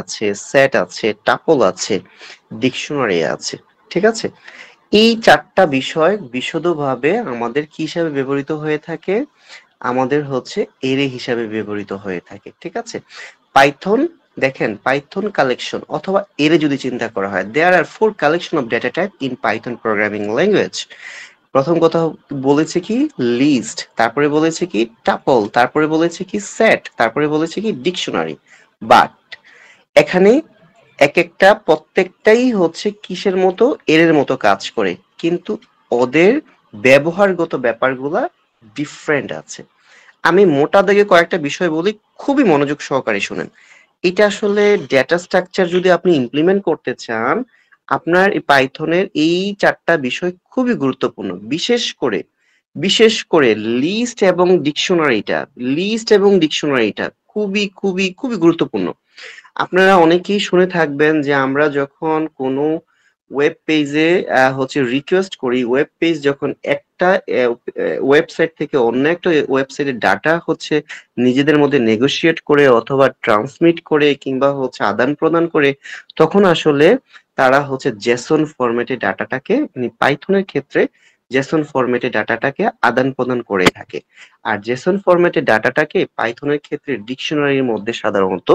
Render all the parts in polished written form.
আছে, সেট আছে, টাপল আছে, ডিকশনারি আছে। ঠিক আছে, এই চারটা বিষয় বিশদভাবে আমাদের কি হিসাবে ব্যবহৃত হয়ে থাকে, আমাদের হচ্ছে এরে হিসাবে ব্যবহৃত হয়ে থাকে। ঠিক আছে, পাইথন দেখেন, পাইথন কালেকশন অথবা এরে যদি চিন্তা করা হয়, দেয়ার আর 4 collection of data type in Python programming language. প্রথম কথা বলেছে কি লিস্ট, তারপরে বলেছে কি টাপল, তারপরে বলেছে কি সেট, তারপরে বলেছে কি ডিকশনারি। বাট এখানে এক একটা প্রত্যেকটাই হচ্ছে কিসের মতো, এর মতো কাজ করে, কিন্তু ওদের ব্যবহারগত ব্যাপারগুলা ডিফারেন্ট আছে। আমি মোটা দাগে কয়েকটা বিষয় বলি, খুবই মনোযোগ সহকারে শুনেন। এটা আসলে ডেটা স্ট্রাকচার যদি আপনি ইমপ্লিমেন্ট করতে চান, আপনার এই পাইথনের এই চারটা বিষয় খুবই গুরুত্বপূর্ণ। বিশেষ করে লিস্ট এবং ডিকশনারিটা খুবই খুবই খুবই গুরুত্বপূর্ণ। আপনারা অনেকেই শুনে থাকবেন যে আমরা যখন কোনো ওয়েব পেজে হচ্ছে রিকোয়েস্ট করি, ওয়েব পেজ যখন একটা ওয়েবসাইট থেকে অন্য একটা ওয়েবসাইটের ডাটা হচ্ছে নিজেদের মধ্যে নেগোশিয়েট করে অথবা ট্রান্সমিট করে কিংবা হচ্ছে আদান প্রদান করে, তখন আসলে তারা হচ্ছে জেসন ফরম্যাটে ডাটাটাকে, মানে পাইথনের ক্ষেত্রে জেসন ফরম্যাটে ডাটাটাকে আদান প্রদান করে থাকে। আর জেসন ফরম্যাটে ডাটাটাকে পাইথনের ক্ষেত্রে ডিকশনারির মধ্যে সাধারণত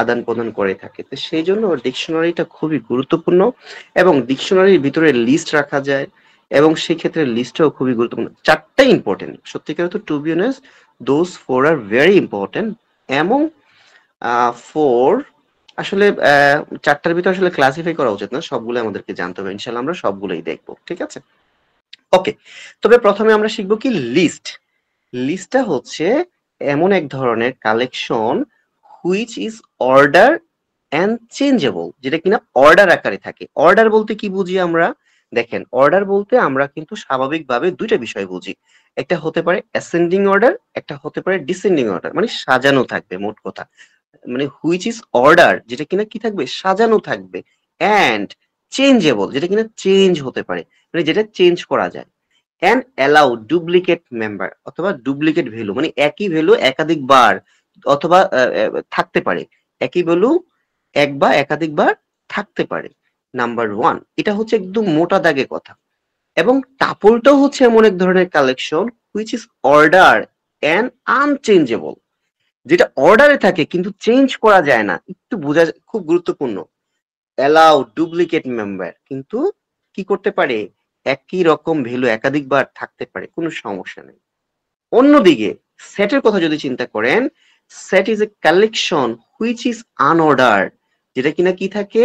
আদান প্রদান করে থাকে। তো সেই জন্য ডিকশনারিটা খুবই গুরুত্বপূর্ণ, এবং ডিকশনারির ভিতরে লিস্ট রাখা যায়, এবং সেই ক্ষেত্রে লিস্টটাও খুবই গুরুত্বপূর্ণ। চারটাই ইম্পর্টেন্ট, সত্যিকার তো to be honest those four are very important. এবং ফোর আসলে চারটার ভিতরে আসলে ক্লাসিফাই করা উচিত না, সবগুলো আমাদেরকে জানতে হবে। ইনশাল্লাহ আমরা সবগুলোই দেখবো। ঠিক আছে, ওকে। তবে প্রথমে আমরা শিখবো কি লিস্ট। লিস্টটা হচ্ছে এমন এক ধরনের collection which is order and changeable, যেটা কিনা অর্ডার আকারে থাকে। অর্ডার বলতে কি বুঝি আমরা? দেখেন, অর্ডার বলতে আমরা কিন্তু স্বাভাবিকভাবে দুইটা বিষয় বুঝি। একটা হতে পারে অ্যাসেন্ডিং অর্ডার, একটা হতে পারে ডিসেন্ডিং অর্ডার, মানে সাজানো থাকবে মোট কথা। মানে হুইচ ইজ অর্ডার, যেটা কিনা কি থাকবে, সাজানো থাকবে, অ্যান্ড চেঞ্জেবল, যেটা কিনা চেঞ্জ হতে পারে, মানে যেটা চেঞ্জ করা যায়। অ্যান্ড অ্যালাউ ডুপ্লিকেট মেম্বার অথবা ডুপ্লিকেট ভ্যালু, মানে একই ভ্যালু একাধিকবার অথবা থাকতে পারে। একই ভ্যালু এক বা একাধিকবার থাকতে পারে। নাম্বার ওয়ান, এটা হচ্ছে একদম মোটা দাগে কথা। এবং টাপলটাও হচ্ছে এমন এক ধরনের collection which is order and unchangeable, যেটা অর্ডারে থাকে কিন্তু চেঞ্জ করা যায় না। একটু বোঝা খুব গুরুত্বপূর্ণ। অ্যালাউ ডুপ্লিকেট মেম্বার, কিন্তু কি করতে পারে, একই রকম ভ্যালু একাধিকবার থাকতে পারে, কোনো সমস্যা নেই। অন্যদিকে সেটের কথা যদি চিন্তা করেন, set is a collection which is unorder, যেটা কিনা কি থাকে,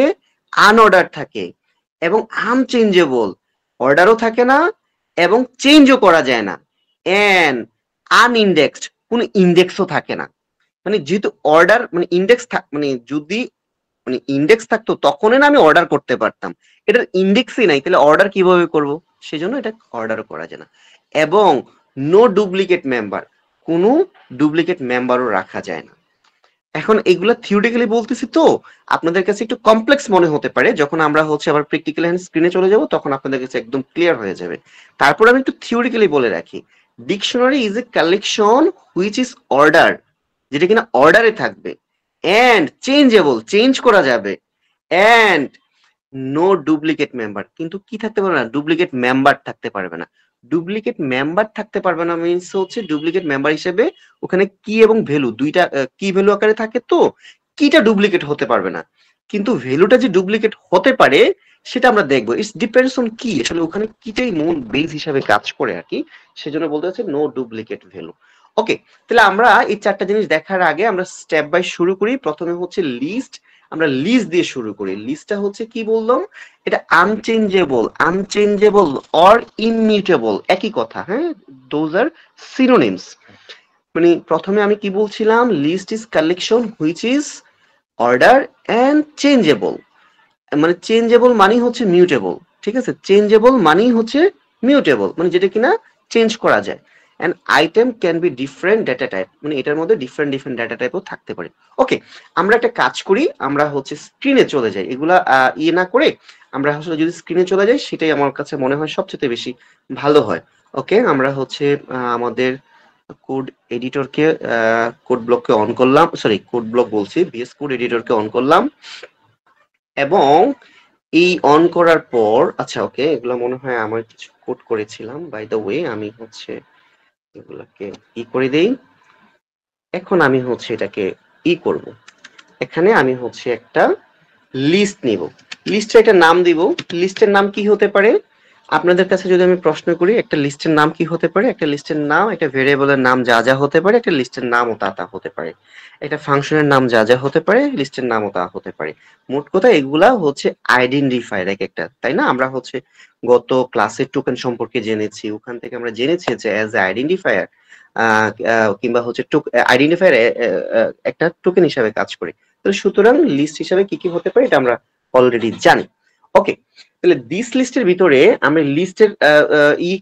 আনঅর্ডার থাকে, এবং আনচেঞ্জেবল, অর্ডারও থাকে না এবং চেঞ্জও করা যায় না, এন্ড আনইন্ডেক্সড, কোনো ইন্ডেক্সও থাকে না। মানে যেহেতু অর্ডার মানে ইন্ডেক্স মানে যদি মানে ইন্ডেক্স থাকতো তখনই না আমি অর্ডার করতে পারতাম, এটার ইন্ডেক্সই নাই, তাহলে অর্ডার কিভাবে করব? সেজন্য এটা অর্ডারও করা যায় না। এবং নো ডুপ্লিকেট মেম্বার, কোনো ডুপ্লিকেট মেম্বারও রাখা যায় না। এখন এগুলা থিওরিটিক্যালি বলতেছি, তো আপনাদের কাছে একটু কমপ্লেক্স মনে হতে পারে। যখন আমরা হচ্ছে আবার প্র্যাকটিক্যাল স্ক্রিনে চলে যাব তখন আপনাদের কাছে একদম ক্লিয়ার হয়ে যাবে। তারপর আমি একটু থিওরিটিক্যালি বলে রাখি, dictionary is a collection which is order, যেটা কিনা অর্ডারে থাকবে, এন্ড চেঞ্জেবল, চেঞ্জ করা যাবে, এন্ড নো ডুপ্লিকেট মেম্বার, কিন্তু কি থাকতে পারবে না, ডুপ্লিকেট মেম্বার থাকতে পারবে না। ডুপ্লিকেট মেম্বার থাকতে পারবে না মিনস হচ্ছে ডুপ্লিকেট মেম্বার হিসেবে ওখানে কি এবং ভ্যালু দুইটা কি ভ্যালু আকারে থাকে, তো কিটা ডুপ্লিকেট হতে পারবে না, কিন্তু ভ্যালুটা যে ডুপ্লিকেট হতে পারে সেটা আমরা দেখবো। ইটস ডিপেন্ডস অন কি, আসলে ওখানে কিটাই মূল বেস হিসাবে কাজ করে আর কি। সেজন্য বলতে হচ্ছে নো ডুপ্লিকেট ভ্যালু। ওকে, তাহলে আমরা এই চারটা জিনিস দেখার আগে আমরা স্টেপ বাই শুরু করি। প্রথমে হচ্ছে লিস্ট, আমরা লিস্ট দিয়ে শুরু করি। লিস্টটা হচ্ছে কি বললাম, এটা আনচেঞ্জেবল অর ইমিউটেবল, একই কথা। হ্যাঁ, দোজ আর সিনোনিমস। মানে প্রথমে আমি কি বলছিলাম, list is collection which is order and changeable. মানে চেঞ্জেবল মানেই হচ্ছে মিউটেবল, ঠিক আছে, চেঞ্জেবল মানেই হচ্ছে মিউটেবল, মানে যেটা কিনা চেঞ্জ করা যায়। And item can be different data type, মানে এটার মধ্যে ডিফারেন্ট ডিফারেন্ট ডেটা টাইপও থাকতে পারে। ওকে, আমরা একটা কাজ করি, আমরা হচ্ছে স্ক্রিনে চলে যাই, এগুলা ইয়ে না করে আমরা আসলে যদি স্ক্রিনে চলে যাই সেটাই আমার কাছে মনে হয় সবচেয়ে বেশি ভালো হয়। ওকে, আমরা হচ্ছে আমাদের কোড এডিটরকে কোড ব্লককে অন করলাম, সরি কোড ব্লক বলছি, ভিএস কোড এডিটরকে অন করলাম এবং এই অন করার পর আচ্ছা ওকে, এগুলো মনে হয় আমার কিছু কোড করেছিলাম, বাই দ্য ওয়ে আমি হচ্ছে এগুলোকে করে দেই। এখন আমি হচ্ছে এটাকে করব, এখানে আমি হচ্ছে একটা লিস্ট নিব, লিস্টের একটা নাম দিব। লিস্টের নাম কি হতে পারে? আপনাদের কাছে যদি আমি প্রশ্ন করি একটা লিস্টের নাম কি হতে পারে? একটা লিস্টের নাম একটা ভেরিয়েবলের নাম যা যা হতে পারে, একটা লিস্টের নামও তা তা হতে পারে। একটা ফাংশনের নাম যা যা হতে পারে, লিস্টের নামও তা হতে পারে। মোট কথা এগুলা হচ্ছে আইডেন্টিফায়ার এক একটা, তাই না? আমরা হচ্ছে গত ক্লাসের টোকেন সম্পর্কে জেনেছি, ওখান থেকে আমরা জেনেছি যে অ্যাজ এ আইডেন্টিফায়ার কিংবা হচ্ছে আইডেন্টিফায়ার একটা টোকেন হিসাবে কাজ করে। তো সুতরাং লিস্ট হিসাবে কি কি হতে পারে এটা আমরা অলরেডি জানি। ওকে, তাহলে দিস লিস্টের ভিতরে আমরা লিস্টের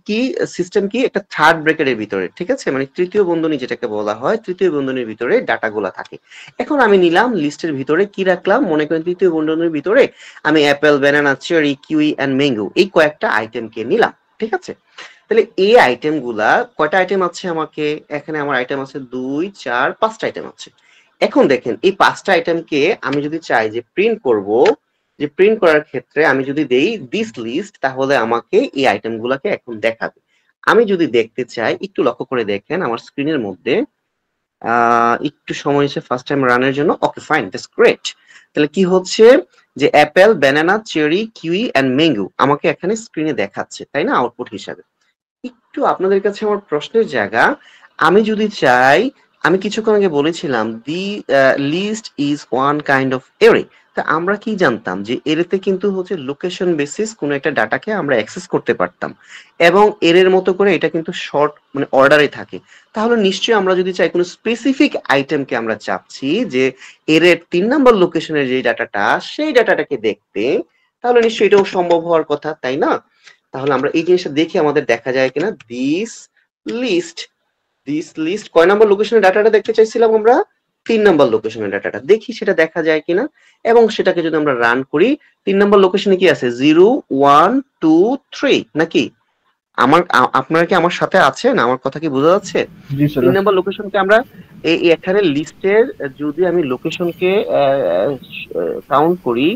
কি সিস্টেম কি একটা থার্ড ব্র্যাকেটের ভিতরে, ঠিক আছে, মানে তৃতীয় বন্ধনী যেটাকে বলা হয়, তৃতীয় বন্ধনীর ভিতরে ডাটাগুলা থাকে। এখন আমি নিলাম লিস্টের ভিতরে কি রাখলাম, মনে করেন তৃতীয় বন্ধনীর ভিতরে আমি apple, banana, cherry, kiwi and mango এই কয়েকটা আইটেমকে নিলাম, ঠিক আছে। তাহলে এই আইটেম গুলা কয়টা আইটেম আছে আমাকে, এখানে আমার আইটেম আছে 2 4 5টা আইটেম আছে। এখন দেখেন এই 5টা আইটেমকে আমি যদি চাই যে প্রিন্ট করব, যে প্রিন্ট করার ক্ষেত্রে আমি যদি দেই দিস লিস্ট, তাহলে আমাকে এই আইটেম গুলাকে এখন দেখাবে। আমি যদি দেখতে চাই, একটু লক্ষ্য করে দেখেন আমার স্ক্রিনের মধ্যে, একটু সময় এসে ফার্স্ট টাইম রানের জন্য। Okay fine, that's great. তাহলে কি হচ্ছে যে apple, banana, cherry, kiwi and mango আমাকে এখানে স্ক্রিনে দেখাচ্ছে, তাই না, আউটপুট হিসাবে। একটু আপনাদের কাছে আমার প্রশ্নের জায়গা, আমি যদি চাই, আমি কিছুক্ষণ আগে বলেছিলাম the list is one kind of array. তা আমরা কি জানতাম যে এরেতে কিন্তু হচ্ছে লোকেশন বেসিস কোনো একটা ডাটাকে আমরা অ্যাক্সেস করতে পারতাম এবং এর মতো করে এটা কিন্তু শর্ট মানে অর্ডারে থাকে। তাহলে নিশ্চয়ই আমরা যদি চাই কোনো স্পেসিফিক আইটেমকে আমরা চাচ্ছি যে এর 3 নাম্বার লোকেশনের যে ডাটাটা, সেই ডাটাটাকে দেখতে, তাহলে নিশ্চয়ই এটাও সম্ভব হওয়ার কথা, তাই না? তাহলে আমরা এই জিনিসটা দেখি আমাদের দেখা যায় কিনা। দিস লিস্ট কয় নাম্বার লোকেশনের ডাটাটা দেখতে চাইছিলাম আমরা? 3 নাম্বার লোকেশনের ডাটাটা, দেখি সেটা দেখা যায় কিনা। এবং সেটাকে যদি আমরা রান করি, 3 নাম্বার লোকেশনে কি আছে? 0 1 2 3 নাকি? আপনারা কি আমার সাথে আছেন? আমার কথা কি বোঝা যাচ্ছে? 3 নাম্বার লোকেশনকে আমরা এখানে লিস্টের যদি আমি লোকেশনকে কাউন্ট করি,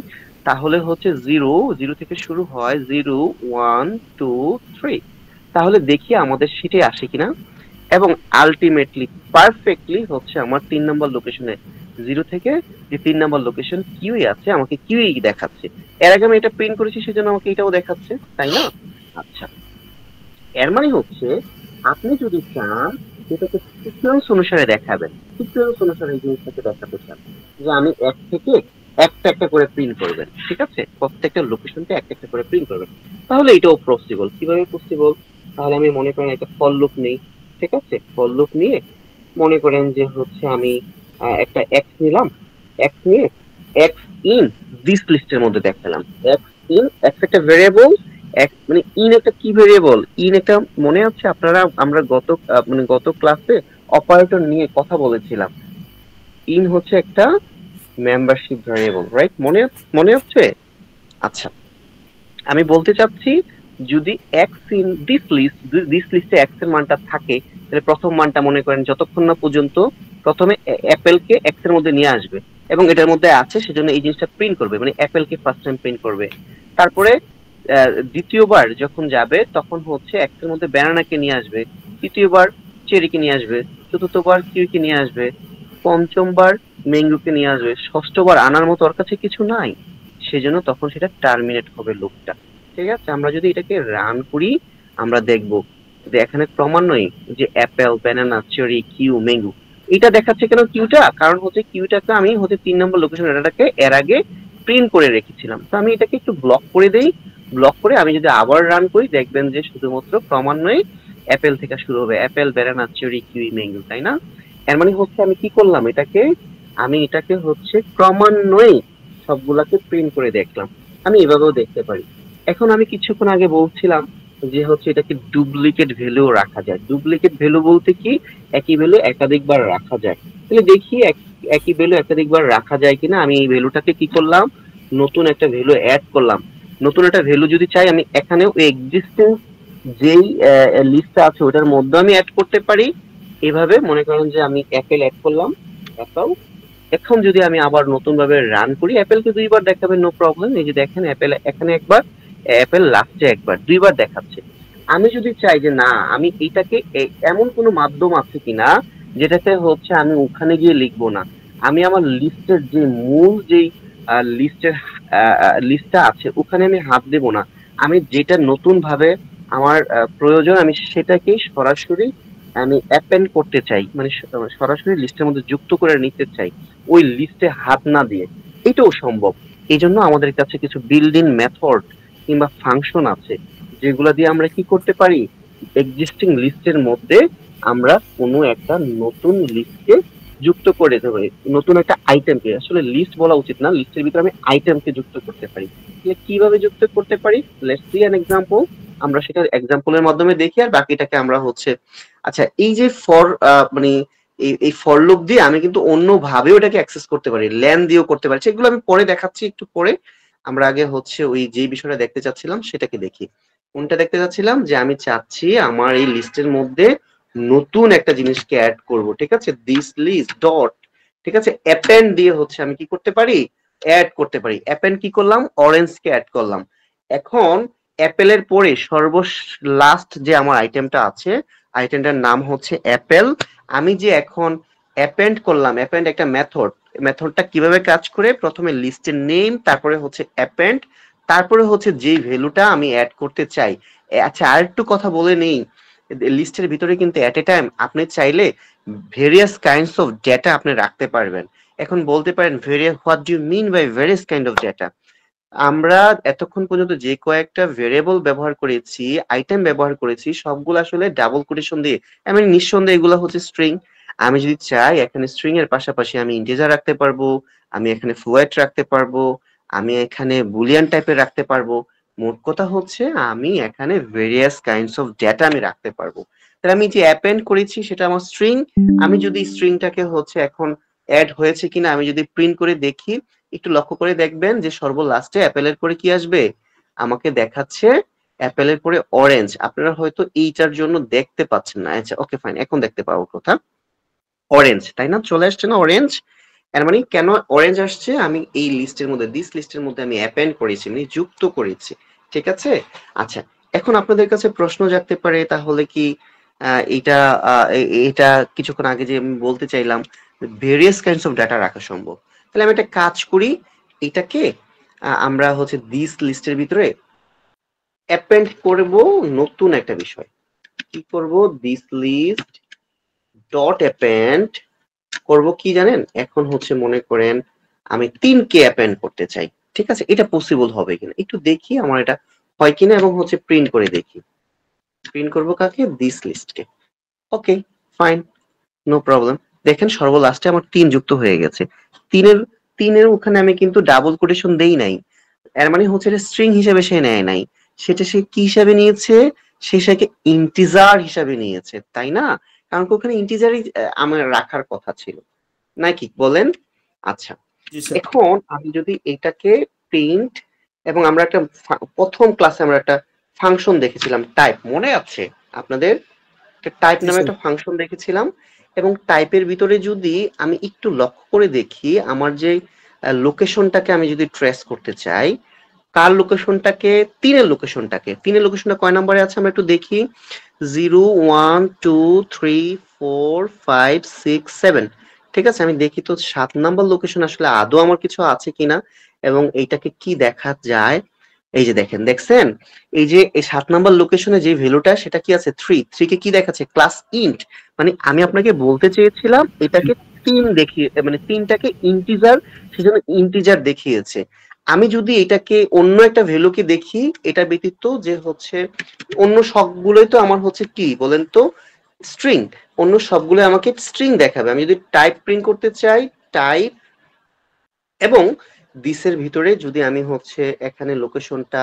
তাহলে হচ্ছে 0 থেকে শুরু হয়, 0 1 2 3। তাহলে দেখি আমাদের শীটে আসে কিনা এবং আলটিমেটলি পারফেক্টলি হচ্ছে আমার 3 নাম্বার লোকেশনে 0 থেকে যে 3 নাম্বার লোকেশন কিউই আছে আমাকে কিউই দেখাচ্ছে। এর আগে আমি এটা প্রিন্ট করেছি সেজন্য আমাকে এটাও দেখাচ্ছে, তাই না? আচ্ছা, এর মানে হচ্ছে আপনি যদি চান এটাকে সিকোয়েন্স অনুসারে দেখাবেন, সিকোয়েন্স অনুসারে এই জিনিসটাকে দেখাতে চান যে আমি এক থেকে একটা একটা করে প্রিন্ট করবেন, ঠিক আছে, প্রত্যেকটা লোকেশনকে একটা একটা করে প্রিন্ট করবেন, তাহলে এটাও পসিবল। কিভাবে পসিবল? তাহলে আমি মনে করেন একটা ফর লুপ নেই, ঠিক আছে, ফর লুপ নিয়ে মনে করেন যে হচ্ছে আমি একটা এক্স নিলাম, এক্স নিয়ে এক্স ইন দিস লিস্টের মধ্যে দেখালাম, এক্স ইন এক্স একটা ভেরিয়েবল, মানে ইন একটা কি ভেরিয়েবল, ইন একটা, মনে আছে আপনারা আমরা গত ক্লাসে অপারেটর নিয়ে কথা বলেছিলাম। ইন হচ্ছে একটা মেম্বারশিপ ভেরিয়েবল, রাইট? মনে হচ্ছে? আচ্ছা, আমি বলতে চাচ্ছি যদি এক্স ইন দিস লিস্টে এক্স এর মানটা থাকে, তাহলে প্রথম মানটা মনে করেন যতক্ষণ না পর্যন্ত প্রথমে অ্যাপেলকে এক্স এর মধ্যে নিয়ে আসবে এবং এটার মধ্যে আছে সেজন্য এই জিনিসটা প্রিন্ট করবে, মানে অ্যাপেলকে ফার্স্ট টাইম প্রিন্ট করবে। তারপরে দ্বিতীয়বার যখন যাবে তখন হচ্ছে এক্স এর মধ্যে ব্যানানাকে নিয়ে আসবে, তৃতীয়বার চেরিকে নিয়ে আসবে, চতুর্থবার কিউকে নিয়ে আসবে, পঞ্চমবার ম্যাঙ্গোকে নিয়ে আসবে, ষষ্ঠবার আনার মতো ওর কাছে কিছু নাই, সেজন্য তখন সেটা টার্মিনেট হবে লুপটা, ঠিক আছে। আমরা যদি এটাকে রান করি আমরা দেখব যে এখানে ক্রমান্বয়ে যে apple, banana, cherry, kiwi, mango এটা দেখাচ্ছে কেন কিউটা, কারণ হচ্ছে কিউটাকে আমি হচ্ছে 3 নম্বর লোকেশন ডাটাটাকে এর আগে প্রিন্ট করে রেখেছিলাম। তো আমি এটাকে একটু ব্লক করে দেই, ব্লক করে আমি যদি আবার রান করি দেখবেন যে শুধুমাত্র ক্রমান্বয়ে অ্যাপেল থেকে শুরু হবে, Apple, banana, cherry, kiwi, mango, তাই না? এর মানে হচ্ছে আমি কি করলাম, আমি এটাকে হচ্ছে ক্রমান্বয়ে সবগুলাকে প্রিন্ট করে দেখলাম। আমি এভাবেও দেখতে পারি। এখন আমি কিছুক্ষণ আগে বলছিলাম যে হচ্ছে এটাকে ডুপ্লিকেট ভ্যালু রাখা যায়। ডুপ্লিকেট ভ্যালু বলতে কি, একই ভ্যালু একাধিকবার রাখা যায়। তাহলে দেখি একই ভ্যালু একাধিকবার রাখা যায় কিনা। আমি এই ভ্যালুটাকে কি করলাম, নতুন একটা ভ্যালু অ্যাড করলাম। নতুন একটা ভ্যালু যদি চাই আমি এখানেও এক্সিস্টিং যেই লিস্টটা আছে ওটার মধ্যে আমি অ্যাড করতে পারি, এভাবে মনে করেন যে আমি অ্যাপেল অ্যাড করলাম, অ্যাপেল। এখন যদি আমি আবার নতুন ভাবে রান করি, অ্যাপেলকে দুইবার দেখাবে, নো প্রবলেম। এই যে দেখেন অ্যাপেল এখানে একবার, অ্যাপেল লাস্টে একবার, দুইবার দেখাচ্ছে। আমি যদি চাই যে না, আমি এটাকে এমন কোনো মাধ্যম আছে কিনা যেটাতে হচ্ছে আমি ওখানে গিয়ে লিখবো না, আমি আমার লিস্টের যে মূল যেই লিস্টের লিস্টটা আছে ওখানে আমি হাত দেবো না, আমি যেটা নতুন ভাবে আমার প্রয়োজন আমি সেটাকেই সরাসরি আমি অ্যাপেন্ড করতে চাই, মানে সরাসরি লিস্টের মধ্যে যুক্ত করে নিতে চাই, ওই লিস্টে হাত না দিয়ে। এটাও সম্ভব। এই জন্য আমাদের কাছে কিছু বিল্ড ইন মেথড কিংবা ফাংশন আছে, যেগুলা দিয়ে আমরা কি করতে পারি, এক্সিস্টিং লিস্টের মধ্যে আমরা কোনো একটা নতুন লিস্টকে যুক্ত করে দেবো, নতুন একটা আইটেমকে, আসলে লিস্ট বলা উচিত না, লিস্টের ভিতরে আমি আইটেমকে যুক্ত করতে পারি। তাহলে কিভাবে যুক্ত করতে পারি, লেটস সি অ্যান এক্সাম্পল। আমরা সেটা এক্সাম্পলের মাধ্যমে দেখি, আর বাকিটাকে আমরা হচ্ছে, আচ্ছা এই যে ফর, মানে এই ফর লুপ দিয়ে আমি কিন্তু অন্য ভাবে ওটাকে অ্যাক্সেস করতে পারি, ল্যান দিয়েও করতে পারি, সেগুলো আমি পরে দেখাচ্ছি একটু পরে। আমরা আগে হচ্ছে ওই যে বিষয়টা দেখতে চাচ্ছিলাম সেটাকে দেখি। কোনটা দেখতে চাচ্ছিলাম, যে আমি চাচ্ছি আমার এই লিস্টের মধ্যে নতুন একটা জিনিসকে অ্যাড করব, ঠিক আছে, দিস লিস্ট ডট, ঠিক আছে, অ্যাপেন্ড দিয়ে হচ্ছে আমি কি করতে পারি, অ্যাড করতে পারি। অ্যাপেন্ড কি করলাম, অরেঞ্জকে অ্যাড করলাম। এখন অ্যাপেলের পরে লাস্ট যে আমার আইটেমটা আছে, আইটেমটার নাম হচ্ছে অ্যাপেল। আমি যে এখন অ্যাপেন্ড করলাম, অ্যাপেন্ড একটা মেথড, মেথডটা কিভাবে কাজ করে, প্রথমে লিস্টের নেম, তারপরে হচ্ছে অ্যাপেন্ড, তারপরে হচ্ছে যেই ভ্যালুটা আমি অ্যাড করতে চাই। আচ্ছা আর একটু কথা বলে নেই, লিস্টের ভিতরে কিন্তু এট এ টাইম আপনি চাইলে ভেরিয়াস কাইন্ডস অফ ডেটা আপনি রাখতে পারবেন। এখন বলতে পারেন various, what do you mean by various kind of data? আমরা এতক্ষণ পর্যন্ত যে কয়েকটা ভেরিয়েবল ব্যবহার করেছি, আইটেম ব্যবহার করেছি, সবগুলো আসলে ডাবল কোটেশন দিয়ে, আমি নিঃসন্দেহে এগুলো হচ্ছে স্ট্রিং। আমি যদি চাই এখানে স্ট্রিং এর পাশাপাশি আমি ইন্টিজার রাখতে পারবো, আমি এখানে ফ্লোয়েট রাখতে পারবো, আমি এখানে বুলিয়ান টাইপের রাখতে পারবো। মোট কথা হচ্ছে আমি এখানে ভেরিয়াস কাইন্ডস অফ ডেটা আমি রাখতে পারবো। তাহলে আমি যে অ্যাপেন্ড করেছি সেটা আমার স্ট্রিং। আমি যদি স্ট্রিংটাকে হচ্ছে এখন অ্যাড হয়েছে কিনা আমি যদি প্রিন্ট করে দেখি, একটু লক্ষ্য করে দেখবেন যে সর্বলাস্টে অ্যাপেলের পরে কি আসবে, আমাকে দেখাচ্ছে অ্যাপেলের পরে অরেঞ্জ। আপনারা হয়তো এইটার জন্য দেখতে পাচ্ছেন না, আচ্ছা ওকে ফাইন, এখন দেখতে পাবো কথা, অরেঞ্জ, তাই না, চলে আসছে না অরেঞ্জ। এর মানে কেন অরেঞ্জ আসছে, আমি এই লিস্টের মধ্যে, দিস লিস্টের মধ্যে আমি অ্যাপেন্ড করেছি, মানে যুক্ত করেছি, ঠিক আছে। আচ্ছা এখন আপনাদের কাছে প্রশ্ন জাগতে পারে, তাহলে কি এটা এটা কিছুক্ষণ আগে যে আমি বলতে চাইলাম ভেরিয়াস কাইন্ডস অফ ডাটা রাখা সম্ভব, তাহলে আমি একটা কাজ করি, এটাকে আমরা হচ্ছে দিস লিস্টের ভিতরে অ্যাপেন্ড করব নতুন একটা বিষয়। কি করব, দিস লিস্ট ডট অ্যাপেন্ড করব কি জানেন, এখন হচ্ছে মনে করেন আমি 3 কে অ্যাপেন্ড করতে চাই, ঠিক আছে, এটা পসিবল হবে কিনা একটু দেখি আমার এটা হয় কিনা, এবং হচ্ছে প্রিন্ট করে দেখি। প্রিন্ট করব কাকে, দিস লিস্টকে। Okay fine, no problem. দেখেন সর্বলাস্টে আমার 3 যুক্ত হয়ে গেছে। তিনের তিনের ওখানে আমি কিন্তু ডাবল কোটেশন দেই নাই, এর মানে হচ্ছে এটা স্ট্রিং হিসেবে সে নেয় নাই, সেটা সে কি হিসাবে নিয়েছে, সে সেটাকে ইন্টিজার হিসাবে নিয়েছে, তাই না? কারণ কি ওখানে ইন্টিজারই আমার রাখার কথা ছিল, নাকি বলেন? আচ্ছা জি স্যার। এখন আমি যদি এটাকে প্রিন্ট, এবং আমরা একটা প্রথম ক্লাসে আমরা একটা ফাংশন দেখেছিলাম টাইপ, মনে আছে আপনাদের? একটা টাইপ জি নামে স্যার। একটা ফাংশন দেখেছিলাম, এবং টাইপের ভিতরে যদি আমি একটু লক্ষ্য করে দেখি, আমার যে লোকেশনটাকে আমি যদি ট্রেস করতে চাই, কার লোকেশনটাকে, তিনের লোকেশনটা কয় নম্বরে আছে আমরা একটু দেখি, 0 1 2 3 4 5 6 7, ঠিক আছে, আমি দেখি তো 7 নাম্বার লোকেশন আসলে আদৌ আমার কিছু আছে কিনা, এবং এইটাকে কি দেখা যায়। এই যে দেখেন, দেখছেন এই যে এই 7 নাম্বার লোকেশনে যে ভ্যালুটা সেটা কি আছে, 3 কে কি দেখাচ্ছে, ক্লাস ইন্ট। মানে আমি আপনাকে বলতে চেয়েছিলাম এটাকে 3 দেখিয়ে, মানে 3টাকে ইন্টিজার, সেজন্য ইন্টিজার দেখিয়েছে। আমি যদি এটাকে অন্য একটা ভ্যালুকে দেখি, এটা ব্যতীত যে হচ্ছে অন্য সবগুলোই তো আমার হচ্ছে কি বলেন তো, স্ট্রিং, অন্য সবগুলো আমাকে স্ট্রিং দেখাবে। আমি যদি টাইপ প্রিন্ট করতে চাই, টাইপ, এবং দিসের ভিতরে যদি আমি হচ্ছে এখানে লোকেশনটা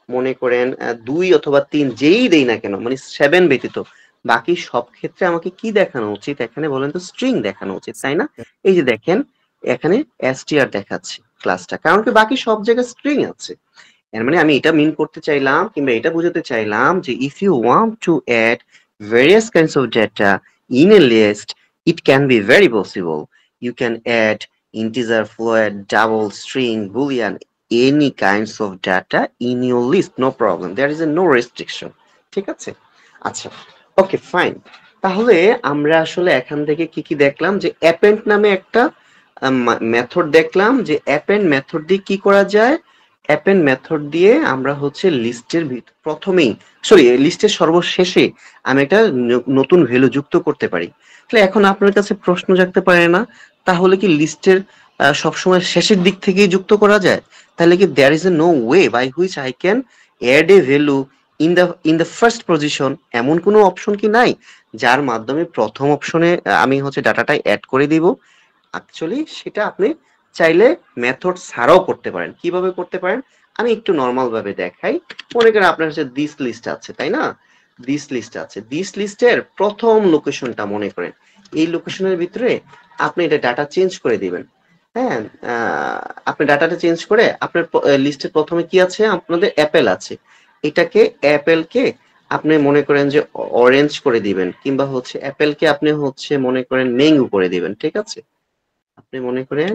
মনে করেন 2 অথবা 3 যেই দেই না কেন, মানে 7 ব্যতীত বাকি সব ক্ষেত্রে আমাকে কি দেখানো উচিত, এখানে বলেন তো স্ট্রিং দেখানো উচিত, তাই না? এই যে দেখেন এখানে str দেখাচ্ছে ক্লাসটা, কারণ কি বাকি সব জায়গায় স্ট্রিং আছে। এর মানে আমি এটা মিন করতে চাইলাম কিংবা এটা বোঝাতে চাইলাম যে if you want to add various kinds of data in a list, it can be very possible. You can add integer, float, double, string, boolean, any kinds of data in your list, no problem. There is a no restriction. ঠিক আছে? আচ্ছা, okay fine. তাহলে আমরা আসলে এখান থেকে কি কি দেখলাম, যে অ্যাপেন্ড নামে একটা মেথড দেখলাম, যে অ্যাপেন্ড মেথড দিয়ে কি করা যায়। অ্যাপেন্ড মেথড দিয়ে আমরা হচ্ছে লিস্টের প্রথমেই, সরি, লিস্টের সর্বশেষে আমি একটা নতুন ভ্যালু যুক্ত করতে পারি। তাহলে এখন আপনার কাছে প্রশ্ন জাগতে পারে না, তাহলে কি লিস্টের সবসময় শেষের দিক থেকেই যুক্ত করা যায়? তাহলে কি there is a no way by which I can add a value in the first position? এমন কোনো অপশন কি নাই যার মাধ্যমে প্রথম অপশনে আমি হচ্ছে ডাটাটা অ্যাড করে দিব? অ্যাকচুয়ালি সেটা আপনি চাইলে মেথড ছাড়াও করতে পারেন। কিভাবে করতে পারেন আমি একটু নর্মাল ভাবে দেখাই। মনে করেন আপনার কাছে দিস লিস্ট আছে, তাই না? দিস লিস্ট আছে, দিস লিস্টের প্রথম লোকেশনটা মনে করেন, এই লোকেশনের ভিতরে আপনি এটা ডাটা চেঞ্জ করে দিবেন। হ্যাঁ, আপনি ডাটাটা চেঞ্জ করে আপনার লিস্টের প্রথমে কি আছে, আপনাদের অ্যাপেল আছে, এটাকে অ্যাপেলকে আপনি মনে করেন যে অরেঞ্জ করে দিবেন, কিংবা হচ্ছে অ্যাপেলকে আপনি হচ্ছে মনে করেন ম্যাঙ্গো করে দিবেন। ঠিক আছে, আপনি মনে করেন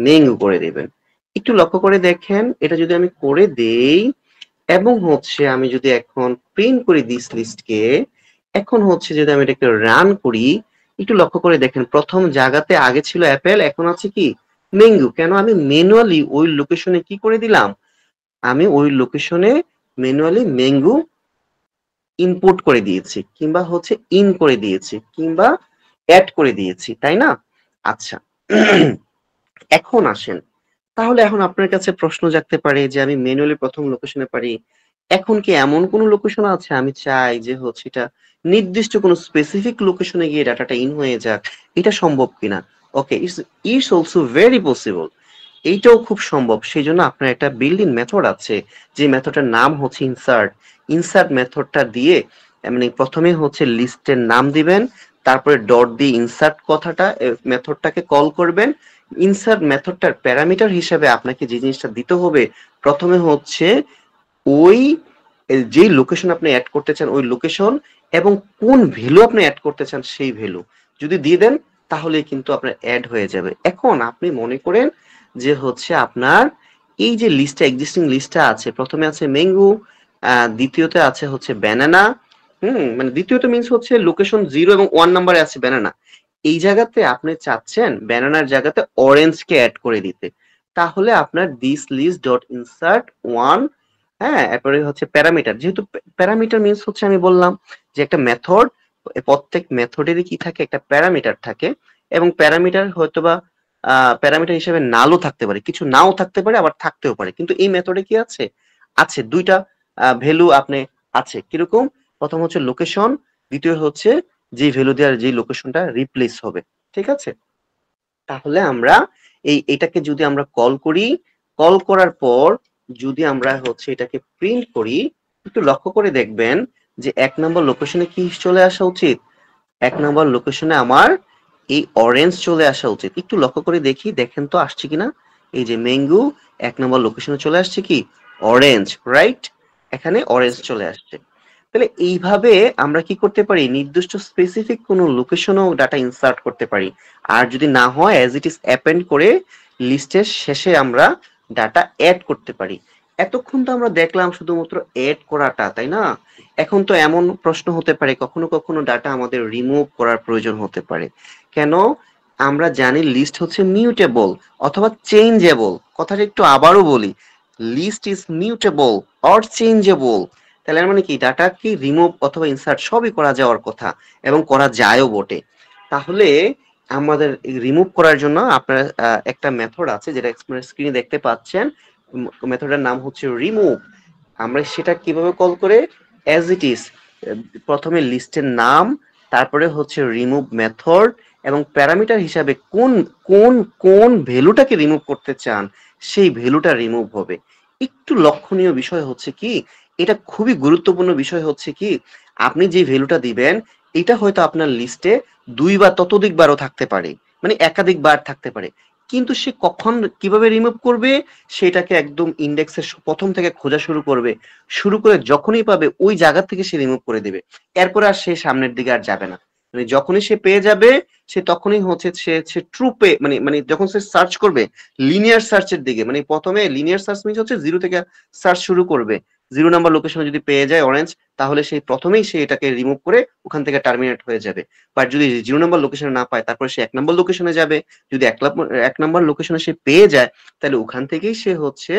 ম্যাঙ্গো করে দিবেন। একটু লক্ষ্য করে দেখেন, এটা যদি আমি করে দেই এবং হচ্ছে আমি যদি এখন প্রিন্ট করি দিস লিস্টকে, এখন হচ্ছে যদি আমি এটাকে রান করি, একটু লক্ষ্য করে দেখেন প্রথম জায়গাতে আগে ছিল অ্যাপেল, এখন আছে কি ম্যাঙ্গো। কেন? আমি ম্যানুয়ালি ওই লোকেশনে কি করে দিলাম, আমি ওই লোকেশনে ম্যানুয়ালি ম্যাঙ্গো ইনপুট করে দিয়েছি, কিংবা হচ্ছে ইন করে দিয়েছি, কিংবা অ্যাড করে দিয়েছি, তাই না? আচ্ছা, এখন আসেন, তাহলে এখন আপনার কাছে প্রশ্ন জাগতে পারে যে আমি ম্যানুয়ালি প্রথম লোকেশনে পারি, এখন কি এমন কোন লোকেশন আছে আমি চাই যে হচ্ছে এটা নির্দিষ্ট কোনো স্পেসিফিক লোকেশনে গিয়ে ডাটাটা ইন হয়ে যাক, এটা সম্ভব কিনা? ওকে, ইটস অলসো ভেরি পসিবল, এইটাও খুব সম্ভব। সেই জন্য আপনার একটা বিল্ড ইন মেথড আছে, যে মেথডটার নাম হচ্ছে ইনসার্ট। ইনসার্ট মেথডটা দিয়ে মানে প্রথমে হচ্ছে লিস্টের নাম দিবেন, তারপরে ডট দিয়ে ইনসার্ট কথাটা মেথডটাকে কল করবেন। ইনসার্ট মেথডটার প্যারামিটার হিসেবে আপনাকে যে জিনিসটা দিতে হবে, প্রথমে হচ্ছে ওই যেই লোকেশন আপনি অ্যাড করতে চান ওই লোকেশন, এবং কোন ভ্যালু আপনি অ্যাড করতে চান সেই ভ্যালু যদি দিয়ে দেন, তাহলে কিন্তু আপনার অ্যাড হয়ে যাবে। এখন আপনি মনে করেন যে হচ্ছে আপনার এই যে লিস্টটা, এক্সিস্টিং লিস্টটা আছে, প্রথমে আছে ম্যাঙ্গো, দ্বিতীয়তে আছে হচ্ছে ব্যানানা, মানে দ্বিতীয়তে মিন্স হচ্ছে লোকেশন 0 এবং 1 নম্বরে আছে ব্যানানা। এই জায়গাতে আপনি চাচ্ছেন ব্যানানার জায়গাতে অরেঞ্জ কে অ্যাড করে দিতে, তাহলে আপনার দিস লিস্ট ডট ইনসার্ট 1, হ্যাঁ, এরপরে হচ্ছে প্যারামিটার। যেহেতু প্যারামিটার মিন্স হচ্ছে আমি বললাম যে একটা মেথড, প্রত্যেক মেথডেরই কি থাকে, একটা প্যারামিটার থাকে, এবং প্যারামিটার হয়তোবা প্যারামিটার হিসেবে নালও থাকতে পারে, কিছু নাও থাকতে পারে, আবার থাকতেও পারে। কিন্তু এই মেথডে কি আছে, আছে দুইটা ভ্যালু আপনি আছে। কিরকম? প্রথম হচ্ছে লোকেশন, দ্বিতীয় হচ্ছে যে ভ্যালু দেওয়ার যে লোকেশনটা রিপ্লেস হবে। ঠিক আছে, তাহলে আমরা এটাকে যদি আমরা কল করি, কল করার পর যদি আমরা হচ্ছে এটাকে প্রিন্ট করি, একটু লক্ষ্য করে দেখবেন যে 1 নম্বর লোকেশনে কি চলে আসা উচিত, 1 নম্বর লোকেশনে আমার এই অরেঞ্জ চলে আসা উচিত। একটু লক্ষ্য করে দেখি, দেখেন তো আসছে কিনা। এই যে ম্যাঙ্গো 1 নম্বর লোকেশনে চলে আসছে কি অরেঞ্জ, রাইট? এখানে অরেঞ্জ চলে আসছে। তাহলে এইভাবে আমরা কি করতে পারি, নির্দিষ্ট স্পেসিফিক কোনো লোকেশনও ডাটা ইনসার্ট করতে পারি। আর যদি না হয় অ্যাজ ইট ইজ অ্যাপেন্ড করে লিস্টের শেষে আমরা ডাটা অ্যাড করতে পারি। এতক্ষণ তো আমরা দেখলাম শুধুমাত্র অ্যাড করাটা, তাই না? এখন তো এমন প্রশ্ন হতে পারে, কখনো কখনো ডাটা আমাদের রিমুভ করার প্রয়োজন হতে পারে। কেন? আমরা জানি লিস্ট হচ্ছে মিউটেবল অথবা চেঞ্জেবল। কথাটা একটু আবারও বলি, list is mutable or changeable. তাহলে মানে কি, ডাটা কি রিমুভ অথবা ইনসার্ট সবই করা যাওয়ার কথা, এবং করা যায়ও বটে। তাহলে আমাদের রিমুভ করার জন্য আপনার একটা মেথড আছে, যেটা স্ক্রিনে দেখতে পাচ্ছেন। মেথডের নাম হচ্ছে রিমুভ। আমরা সেটা কিভাবে কল করে, অ্যাজ ইট ইজ প্রথমে লিস্টের নাম, তারপরে হচ্ছে রিমুভ মেথড, এবং প্যারামিটার হিসাবে কোন কোন কোন ভ্যালুটাকে রিমুভ করতে চান সেই ভ্যালুটা রিমুভ হবে। একটু লক্ষণীয় বিষয় হচ্ছে কি, এটা খুবই গুরুত্বপূর্ণ বিষয় হচ্ছে কি, আপনি যে ভ্যালুটা দিবেন এটা হয়তো আপনার লিস্টে 2 বা ততোধিক বারও থাকতে পারে, মানে একাধিক বার থাকতে পারে, কিন্তু সে কখন কিভাবে রিমুভ করবে সেটাকে একদম ইন্ডেক্সের প্রথম থেকে খোঁজা শুরু করবে, শুরু করে যখনই পাবে ওই জায়গা থেকে সে রিমুভ করে দেবে, এরপর আর সে সামনের দিকে আর যাবে না। মানে যখনই সে পেয়ে যাবে সে তখনই হচ্ছে সে ট্রু পে মানে মানে যখন সে সার্চ করবে লিনিয়ার সার্চের দিকে, মানে প্রথমে লিনিয়ার সার্চ মিনস হচ্ছে জিরো থেকে সার্চ শুরু করবে, 0 নাম্বার লোকেশনে যদি পেয়ে যায় অরেঞ্জ তাহলে সেই প্রথমেই সে এটাকে রিমুভ করে ওখান থেকে টার্মিনেট হয়ে যাবে। বাট যদি 0 নাম্বার লোকেশনে না পায় তারপরে সে 1 নাম্বার লোকেশনে যাবে, যদি 1 নাম্বার লোকেশনে সে পেয়ে যায় তাহলে ওখান থেকেই সে হচ্ছে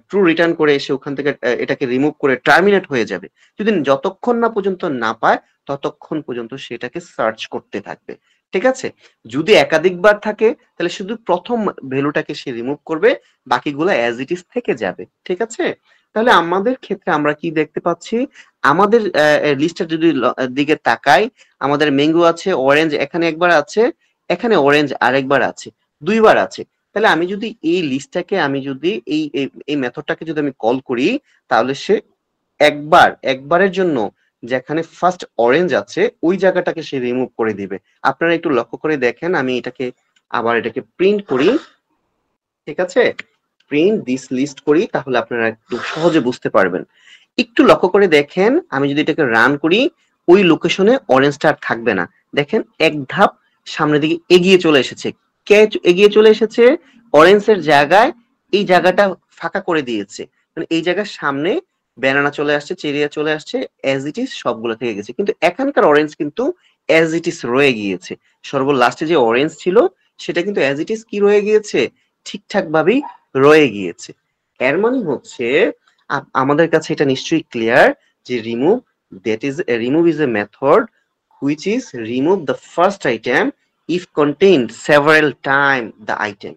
ট্রু রিটার্ন করে এসে ওখান থেকে এটাকে রিমুভ করে টার্মিনেট হয়ে যাবে। যদি যতক্ষণ না পর্যন্ত না পায় ততক্ষণ পর্যন্ত সেটাকে সার্চ করতে থাকবে। ঠিক আছে, যদি একাধিকবার থাকে তাহলে শুধু প্রথম ভ্যালুটাকে সে রিমুভ করবে, বাকিগুলো অ্যাজ ইট ইজ থেকে যাবে। ঠিক আছে, তাহলে আমাদের ক্ষেত্রে আমরা কি দেখতে পাচ্ছি, আমাদের লিস্টের যদি দিকে তাকাই, আমাদের ম্যাঙ্গো আছে, অরেঞ্জ এখানে একবার আছে, এখানে অরেঞ্জ আরেকবার আছে, 2বার আছে। তাহলে আমি যদি এই লিস্টটাকে আমি যদি এই মেথডটাকে যদি আমি কল করি তাহলে সে একবারের জন্য যেখানে ফার্স্ট অরেঞ্জ আছে ওই জায়গাটাকে সে রিমুভ করে দিবে। আপনারা একটু লক্ষ্য করে দেখেন, আমি এটাকে প্রিন্ট করি। ঠিক আছে, প্রিন্ট দিস লিস্ট করি তাহলে আপনারা একটু সহজে বুঝতে পারবেন। একটু লক্ষ্য করে দেখেন, আমি যদি এটাকে রান করি ওই লোকেশনে অরেঞ্জটা আর থাকবে না। দেখেন এক ধাপ সামনের দিকে এগিয়ে চলে এসেছে। কে এগিয়ে চলে এসেছে? অরেঞ্জের জায়গায় এই জায়গাটা ফাঁকা করে দিয়েছে, মানে এই জায়গার সামনে ব্যানানা চলে আসছে, চেরিয়া চলে আসছে, অ্যাজ ইট ইজ সবগুলো থেকে গেছে, কিন্তু এখানকার অরেঞ্জ কিন্তু অ্যাজ ইট ইজ রয়ে গিয়েছে। সর্বলাস্টে যে অরেঞ্জ ছিল সেটা কিন্তু অ্যাজ ইট ইজ কি রয়ে গিয়েছে, ঠিকঠাক ভাবেই রয়ে গিয়েছে। এর মানে হচ্ছে আমাদের কাছে এটা নিশ্চয়ই ক্লিয়ার যে remove is a method which is remove the first item if contained several time the item।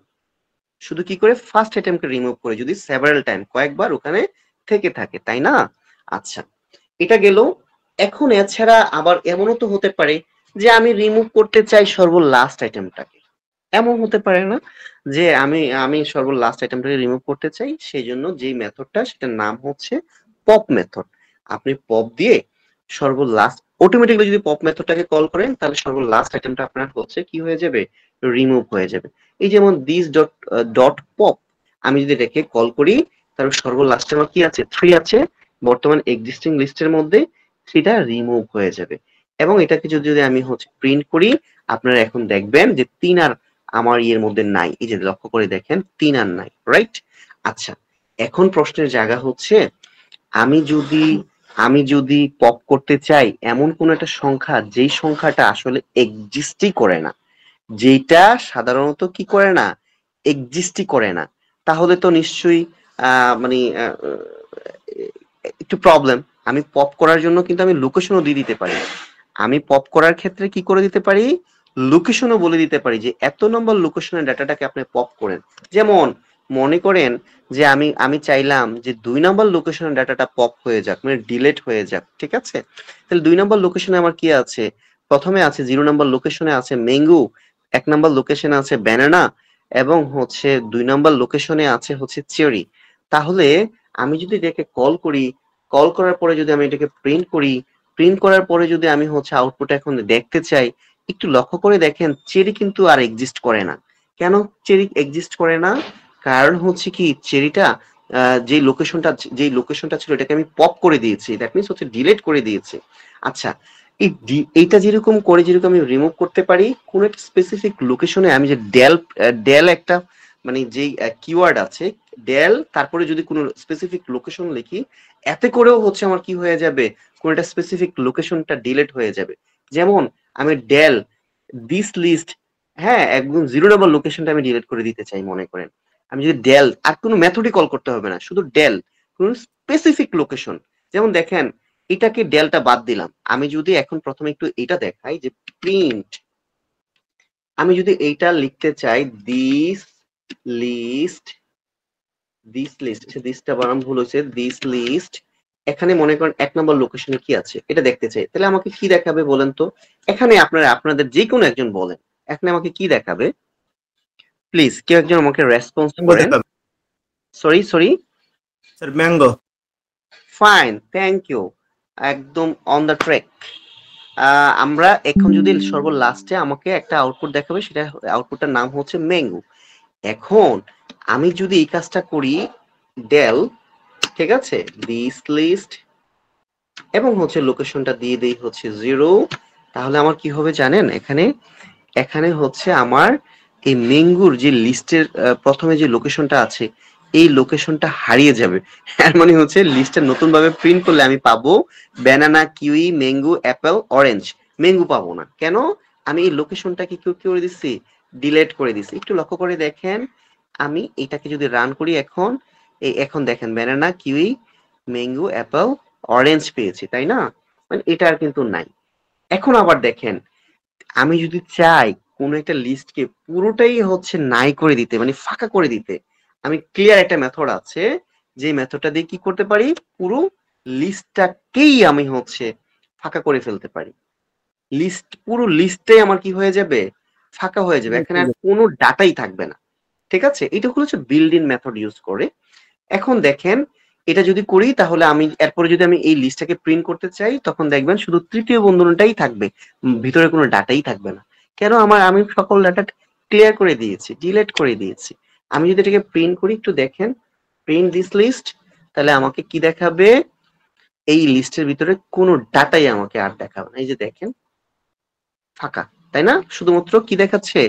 শুধু কি করে, ফার্স্ট আইটেমকে রিমুভ করে যদি সেভারাল টাইম কয়েকবার ওখানে থেকে থাকে, তাই না? আচ্ছা, এটা গেল। এখন এছাড়া আবার এমনও তো হতে পারে যে আমি রিমুভ করতে চাই সর্বলাস্ট আইটেমটাকে। এমন হতে পারে না যে আমি আমি সর্বলাস্ট আইটেমটাকে রিমুভ করতে চাই, সেই জন্য যেই মেথডটা সেটার নাম হচ্ছে পপ মেথড। আপনি পপ দিয়ে সর্বলাস্ট অটোমেটিক্যালি যদি পপ মেথডটাকে কল করেন তাহলে সর্বলাস্ট আইটেমটা আপনার হচ্ছে কি হয়ে যাবে, রিমুভ হয়ে যাবে। এই যেমন দিস ডট পপ, আমি যদি এটাকে কল করি তাহলে সর্বলাস্টে আমার কি আছে, 3 আছে, বর্তমান এক্সিস্টিং লিস্টের মধ্যে সেটা রিমুভ হয়ে যাবে। এবং এটাকে যদি আমি হচ্ছে প্রিন্ট করি, আপনারা এখন দেখবেন যে 3 আর আমার ইয়ের মধ্যে নাই। এই যে লক্ষ্য করে দেখেন 3 আর নাই, রাইট? আচ্ছা, এখন প্রশ্নের জায়গা হচ্ছে আমি যদি পপ করতে চাই এমন কোন একটা সংখ্যা যেই সংখ্যাটা আসলে এক্সিস্টই করে না, যেটা সাধারণত কি করে না, এক্সিস্টই করে না, তাহলে তো নিশ্চয়ই মানে একটু প্রবলেম। আমি পপ করার জন্য কিন্তু আমি লোকেশনও দিয়ে দিতে পারি। আমি পপ করার ক্ষেত্রে কি করে দিতে পারি, লোকেশনও বলে দিতে পারি যে এত নম্বর লোকেশনের ডাটাটাকে আপনি পপ করেন। যেমন মনে করেন যে আমি চাইলাম যে 2 নম্বর লোকেশনের ডাটাটা পপ হয়ে যাক, মানে ডিলেট হয়ে যাক। ঠিক আছে, তাহলে 2 নম্বর লোকেশনে আমার কি আছে, প্রথমে আছে 0 নম্বর লোকেশনে আছে ম্যাঙ্গো, 1 নম্বর লোকেশনে আছে ব্যানানা, এবং হচ্ছে 2 নম্বর লোকেশনে আছে হচ্ছে চেরি। তাহলে আমি যদি এটাকে কল করি, কল করার পরে যদি আমি এটাকে প্রিন্ট করি, প্রিন্ট করার পরে যদি আমি হচ্ছে আউটপুট এখন দেখতে চাই, একটু লক্ষ্য করে দেখেন চেরি কিন্তু আর এক্সিস্ট করে না। কেন চেরি এক্সিস্ট করে না? কারণ হচ্ছে কি, চেরিটা যেই লোকেশনটা ছিল এটাকে আমি পপ করে দিয়েছি, দ্যাট মিনস হচ্ছে ডিলিট করে দিয়েছি। আচ্ছা, এইটা যেরকম আমি রিমুভ করতে পারি কোন একটা স্পেসিফিক লোকেশনে, আমি যে ডেল একটা মানে যেই কিওয়ার্ড আছে ডেল, তারপরে যদি কোনো স্পেসিফিক লোকেশন লিখি, এতে করেও হচ্ছে আমার কি হয়ে যাবে, কোন একটা স্পেসিফিক লোকেশনটা ডিলিট হয়ে যাবে। যেমন আমি ডেল দিস লিস্ট, হ্যাঁ একদম 0 নম্বর লোকেশনটা আমি ডিলিট করে দিতে চাই, মনে করেন আমি যদি ডেল, আর কোনো মেথডই কল করতে হবে না, শুধু ডেল কোন স্পেসিফিক লোকেশন। যেমন দেখেন এটাকে ডেলটা বাদ দিলাম, আমি যদি এখন প্রথমে একটু এটা দেখাই যে প্রিন্ট, আমি যদি এইটা লিখতে চাই দিস লিস্ট, দিসটা বানান ভুল হয়েছে, দিস লিস্ট, এখানে মনে করেন 1 নম্বর লোকেশনে কি আছে এটা দেখতে চাই, তাহলে আমাকে কি দেখাবে বলেন তো? এখানে আপনাদের যে কোনো একজন বলেন, এখানে আমাকে কি দেখাবে? প্লিজ কেউ একজন আমাকে রেসপন্স করেন। Sorry sir mango. Fine, thank you, একদম অন দ্য ট্র্যাক। আমরা এখন যদি সর্বলাস্টে আমাকে একটা আউটপুট দেখাবে, সেটা আউটপুটটার নাম হচ্ছে ম্যাঙ্গো। এখন আমি যদি এই কাজটা করি ডেল, ঠিক আছে, দিস লিস্ট, এবং হচ্ছে লোকেশনটা দিয়ে দেই হচ্ছে 0, তাহলে আমার কি হবে জানেন, এখানে এখানে হচ্ছে আমার এই ম্যাঙ্গোর যে লিস্টের প্রথমে যে লোকেশনটা আছে এই লোকেশনটা হারিয়ে যাবে। এর মানে হচ্ছে লিস্টটা নতুন ভাবে প্রিন্ট করলে আমি পাবো banana, kiwi, mango, Apple, orange. Mango পাবো না কেন? আমি এই লোকেশনটাকে কি করে দিচ্ছি, ডিলেট করে দিচ্ছি। একটু লক্ষ্য করে দেখেন, আমি এটাকে যদি রান করি এখন, এখন দেখেন banana, kiwi, mango, Apple, orange পেয়েছি, তাই না? মানে এটা আর কিন্তু নাই। এখন আবার দেখেন, আমি যদি চাই কোন একটা লিস্টকে পুরোটাই হচ্ছে নাই করে দিতে, মানে ফাঁকা করে দিতে, আমি ক্লিয়ার একটা মেথড আছে, যে মেথডটা দিয়ে কি করতে পারি, পুরো লিস্টটাকেই আমি হচ্ছে ফাঁকা করে ফেলতে পারি। লিস্ট, পুরো লিস্টটাই আমার কি হয়ে যাবে, ফাঁকা হয়ে যাবে, এখানে আর কোনো ডাটাই থাকবে না। ঠিক আছে, এটা হচ্ছে বিল্ড ইন মেথড ইউজ করে। এখন দেখেন, এটা যদি করি তাহলে আমি এরপরে যদি আমি এই লিস্টটাকে প্রিন্ট করতে চাই তখন দেখবেন শুধু তৃতীয় বন্ধনীটাই থাকবে, ভিতরে কোনো ডাটাই থাকবে না। কেন? আমি সকল ডাটা ক্লিয়ার করে দিয়েছি, ডিলিট করে দিয়েছি। আমি যদি এটাকে প্রিন্ট করি, একটু দেখেন, প্রিন্ট দিস লিস্ট, তাহলে আমাকে কি দেখাবে, এই লিস্টের ভিতরে কোনো ডাটাই আমাকে আর দেখাবে না। এই যে দেখেন, ফাঁকা, তাই না? শুধুমাত্র কি দেখাচ্ছে,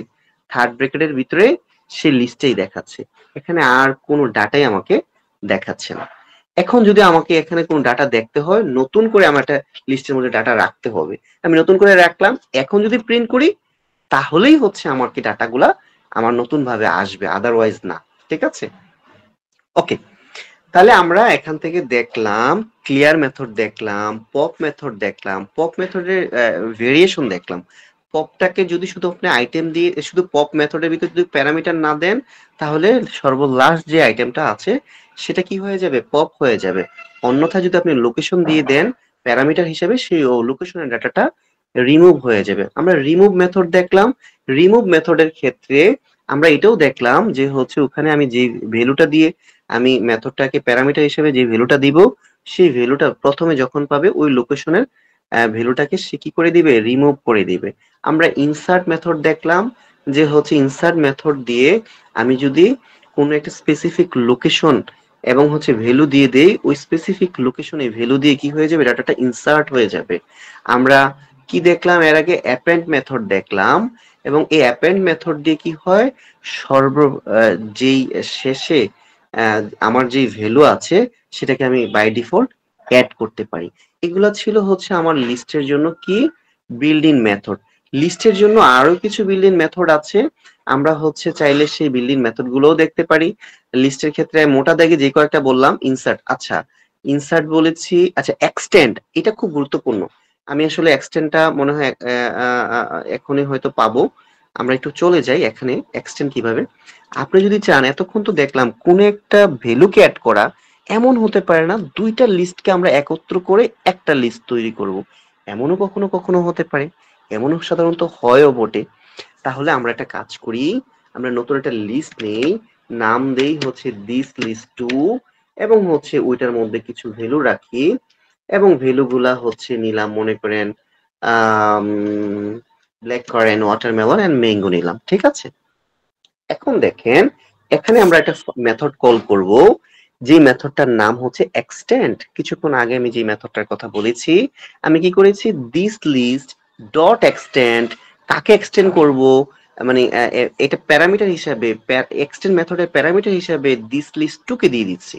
থার্ড ব্র্যাকেটের ভিতরে সেই লিস্টেই দেখাচ্ছে, এখানে আর কোনো ডাটাই আমাকে দেখাচ্ছে না। এখন যদি আমাকে এখানে কোনো ডাটা দেখতে হয়, নতুন করে আমার একটা লিস্টের মধ্যে ডাটা রাখতে হবে, আমি নতুন করে রাখলাম। এখন যদি প্রিন্ট করি তাহলেই হচ্ছে আমার কি ডাটাগুলা আমার নতুন ভাবে আসবে, আদারওয়াইজ না। ঠিক আছে, ওকে। তাহলে আমরা এখান থেকে দেখলাম ক্লিয়ার মেথড, দেখলাম পপ মেথড, দেখলাম পপ মেথডের ভেরিয়েশন, দেখলাম পপটাকে যদি শুধু আপনি আইটেম দিয়ে, শুধু পপ মেথডের ভিতরে যদি প্যারামিটার না দেন তাহলে সর্বলাস্ট যে আইটেমটা আছে সেটা কি হয়ে যাবে, পপ হয়ে যাবে। অন্যথায় যদি আপনি লোকেশন দিয়ে দেন প্যারামিটার হিসেবে, সেই লোকেশনের ডাটাটা রিমুভ হয়ে যাবে। আমরা রিমুভ মেথড দেখলাম। রিমুভ মেথডের ক্ষেত্রে আমরা এটাও দেখলাম যে হচ্ছে ওখানে আমি যে ভ্যালুটা দিয়ে আমি মেথডটাকে প্যারামিটার হিসেবে যে ভ্যালুটা দিব, সেই ভ্যালুটা প্রথমে যখন পাবে ওই লোকেশনের ভ্যালুটাকে সে কি করে দিবে, রিমুভ করে দিবে। আমরা ইনসার্ট মেথড দেখলাম, যে হচ্ছে ইনসার্ট মেথড দিয়ে আমি যদি কোনো একটা স্পেসিফিক লোকেশন এবং হচ্ছে ভ্যালু দিয়ে দেই, ওই স্পেসিফিক লোকেশনে ভ্যালু দিয়ে কি হয়ে যাবে, ডাটাটা ইনসার্ট হয়ে যাবে। আমরা কি দেখলাম এর আগে, অ্যাপেন্ড মেথড দেখলাম, এবং এই অ্যাপেন্ড মেথড দিয়ে কি হয়, সর্ব যেই শেষে আমার যে ভ্যালু আছে সেটাকে আমি বাই ডিফল্ট অ্যাড করতে পারি। এগুলা ছিল হচ্ছে আমার লিস্টের জন্য কি, বিল্ড ইন মেথড। লিস্টের জন্য আরো কিছু বিল্ড ইন মেথড আছে, আমরা হচ্ছে চাইলে সেই বিল্ড ইন মেথড গুলোও দেখতে পারি। লিস্টের ক্ষেত্রে মোটা দাগে যে কয়েকটা বললাম, ইনসার্ট, আচ্ছা ইনসার্ট বলেছি, আচ্ছা এক্সটেন্ড, এটা খুব গুরুত্বপূর্ণ। আমি আসলে এক্সটেন্ডটা মনে হয় এখনই হয়তো পাবো। আমরা একটু চলে যাই এখানে, এক্সটেন্ড কিভাবে। আপনি যদি চান, এতক্ষণ তো দেখলাম কোন একটা ভ্যালুকে অ্যাড করা, এমন হতে পারে না দুইটা লিস্টকে আমরা একত্র করে একটা লিস্ট তৈরি করব, এমনও কখনো কখনো হতে পারে, এমনও সাধারণত হয়ও বটে। তাহলে আমরা একটা কাজ করি, আমরা নতুন একটা লিস্ট নেই, নাম দেই হচ্ছে দিস লিস্ট টু, এবং হচ্ছে ওইটার মধ্যে কিছু ভ্যালু রাখি, এবং ভ্যালু গুলা হচ্ছে নিলাম, মনে করেন black currant, watermelon and mango নিলাম। ঠিক আছে, এখন দেখেন এখানে আমরা একটা মেথড কল করব, যে মেথডটার নাম হচ্ছে এক্সটেন্ড। কিছুক্ষণ আগে আমি যে মেথডটার কথা বলেছি, আমি কি করেছি, দিস লিস্ট ডট এক্সটেন্ড। কাকে এক্সটেন্ড করব, মানে এটা প্যারামিটার হিসাবে, এক্সটেন্ড মেথডের প্যারামিটার হিসাবে দিস লিস্ট টু কে দিয়ে দিচ্ছি।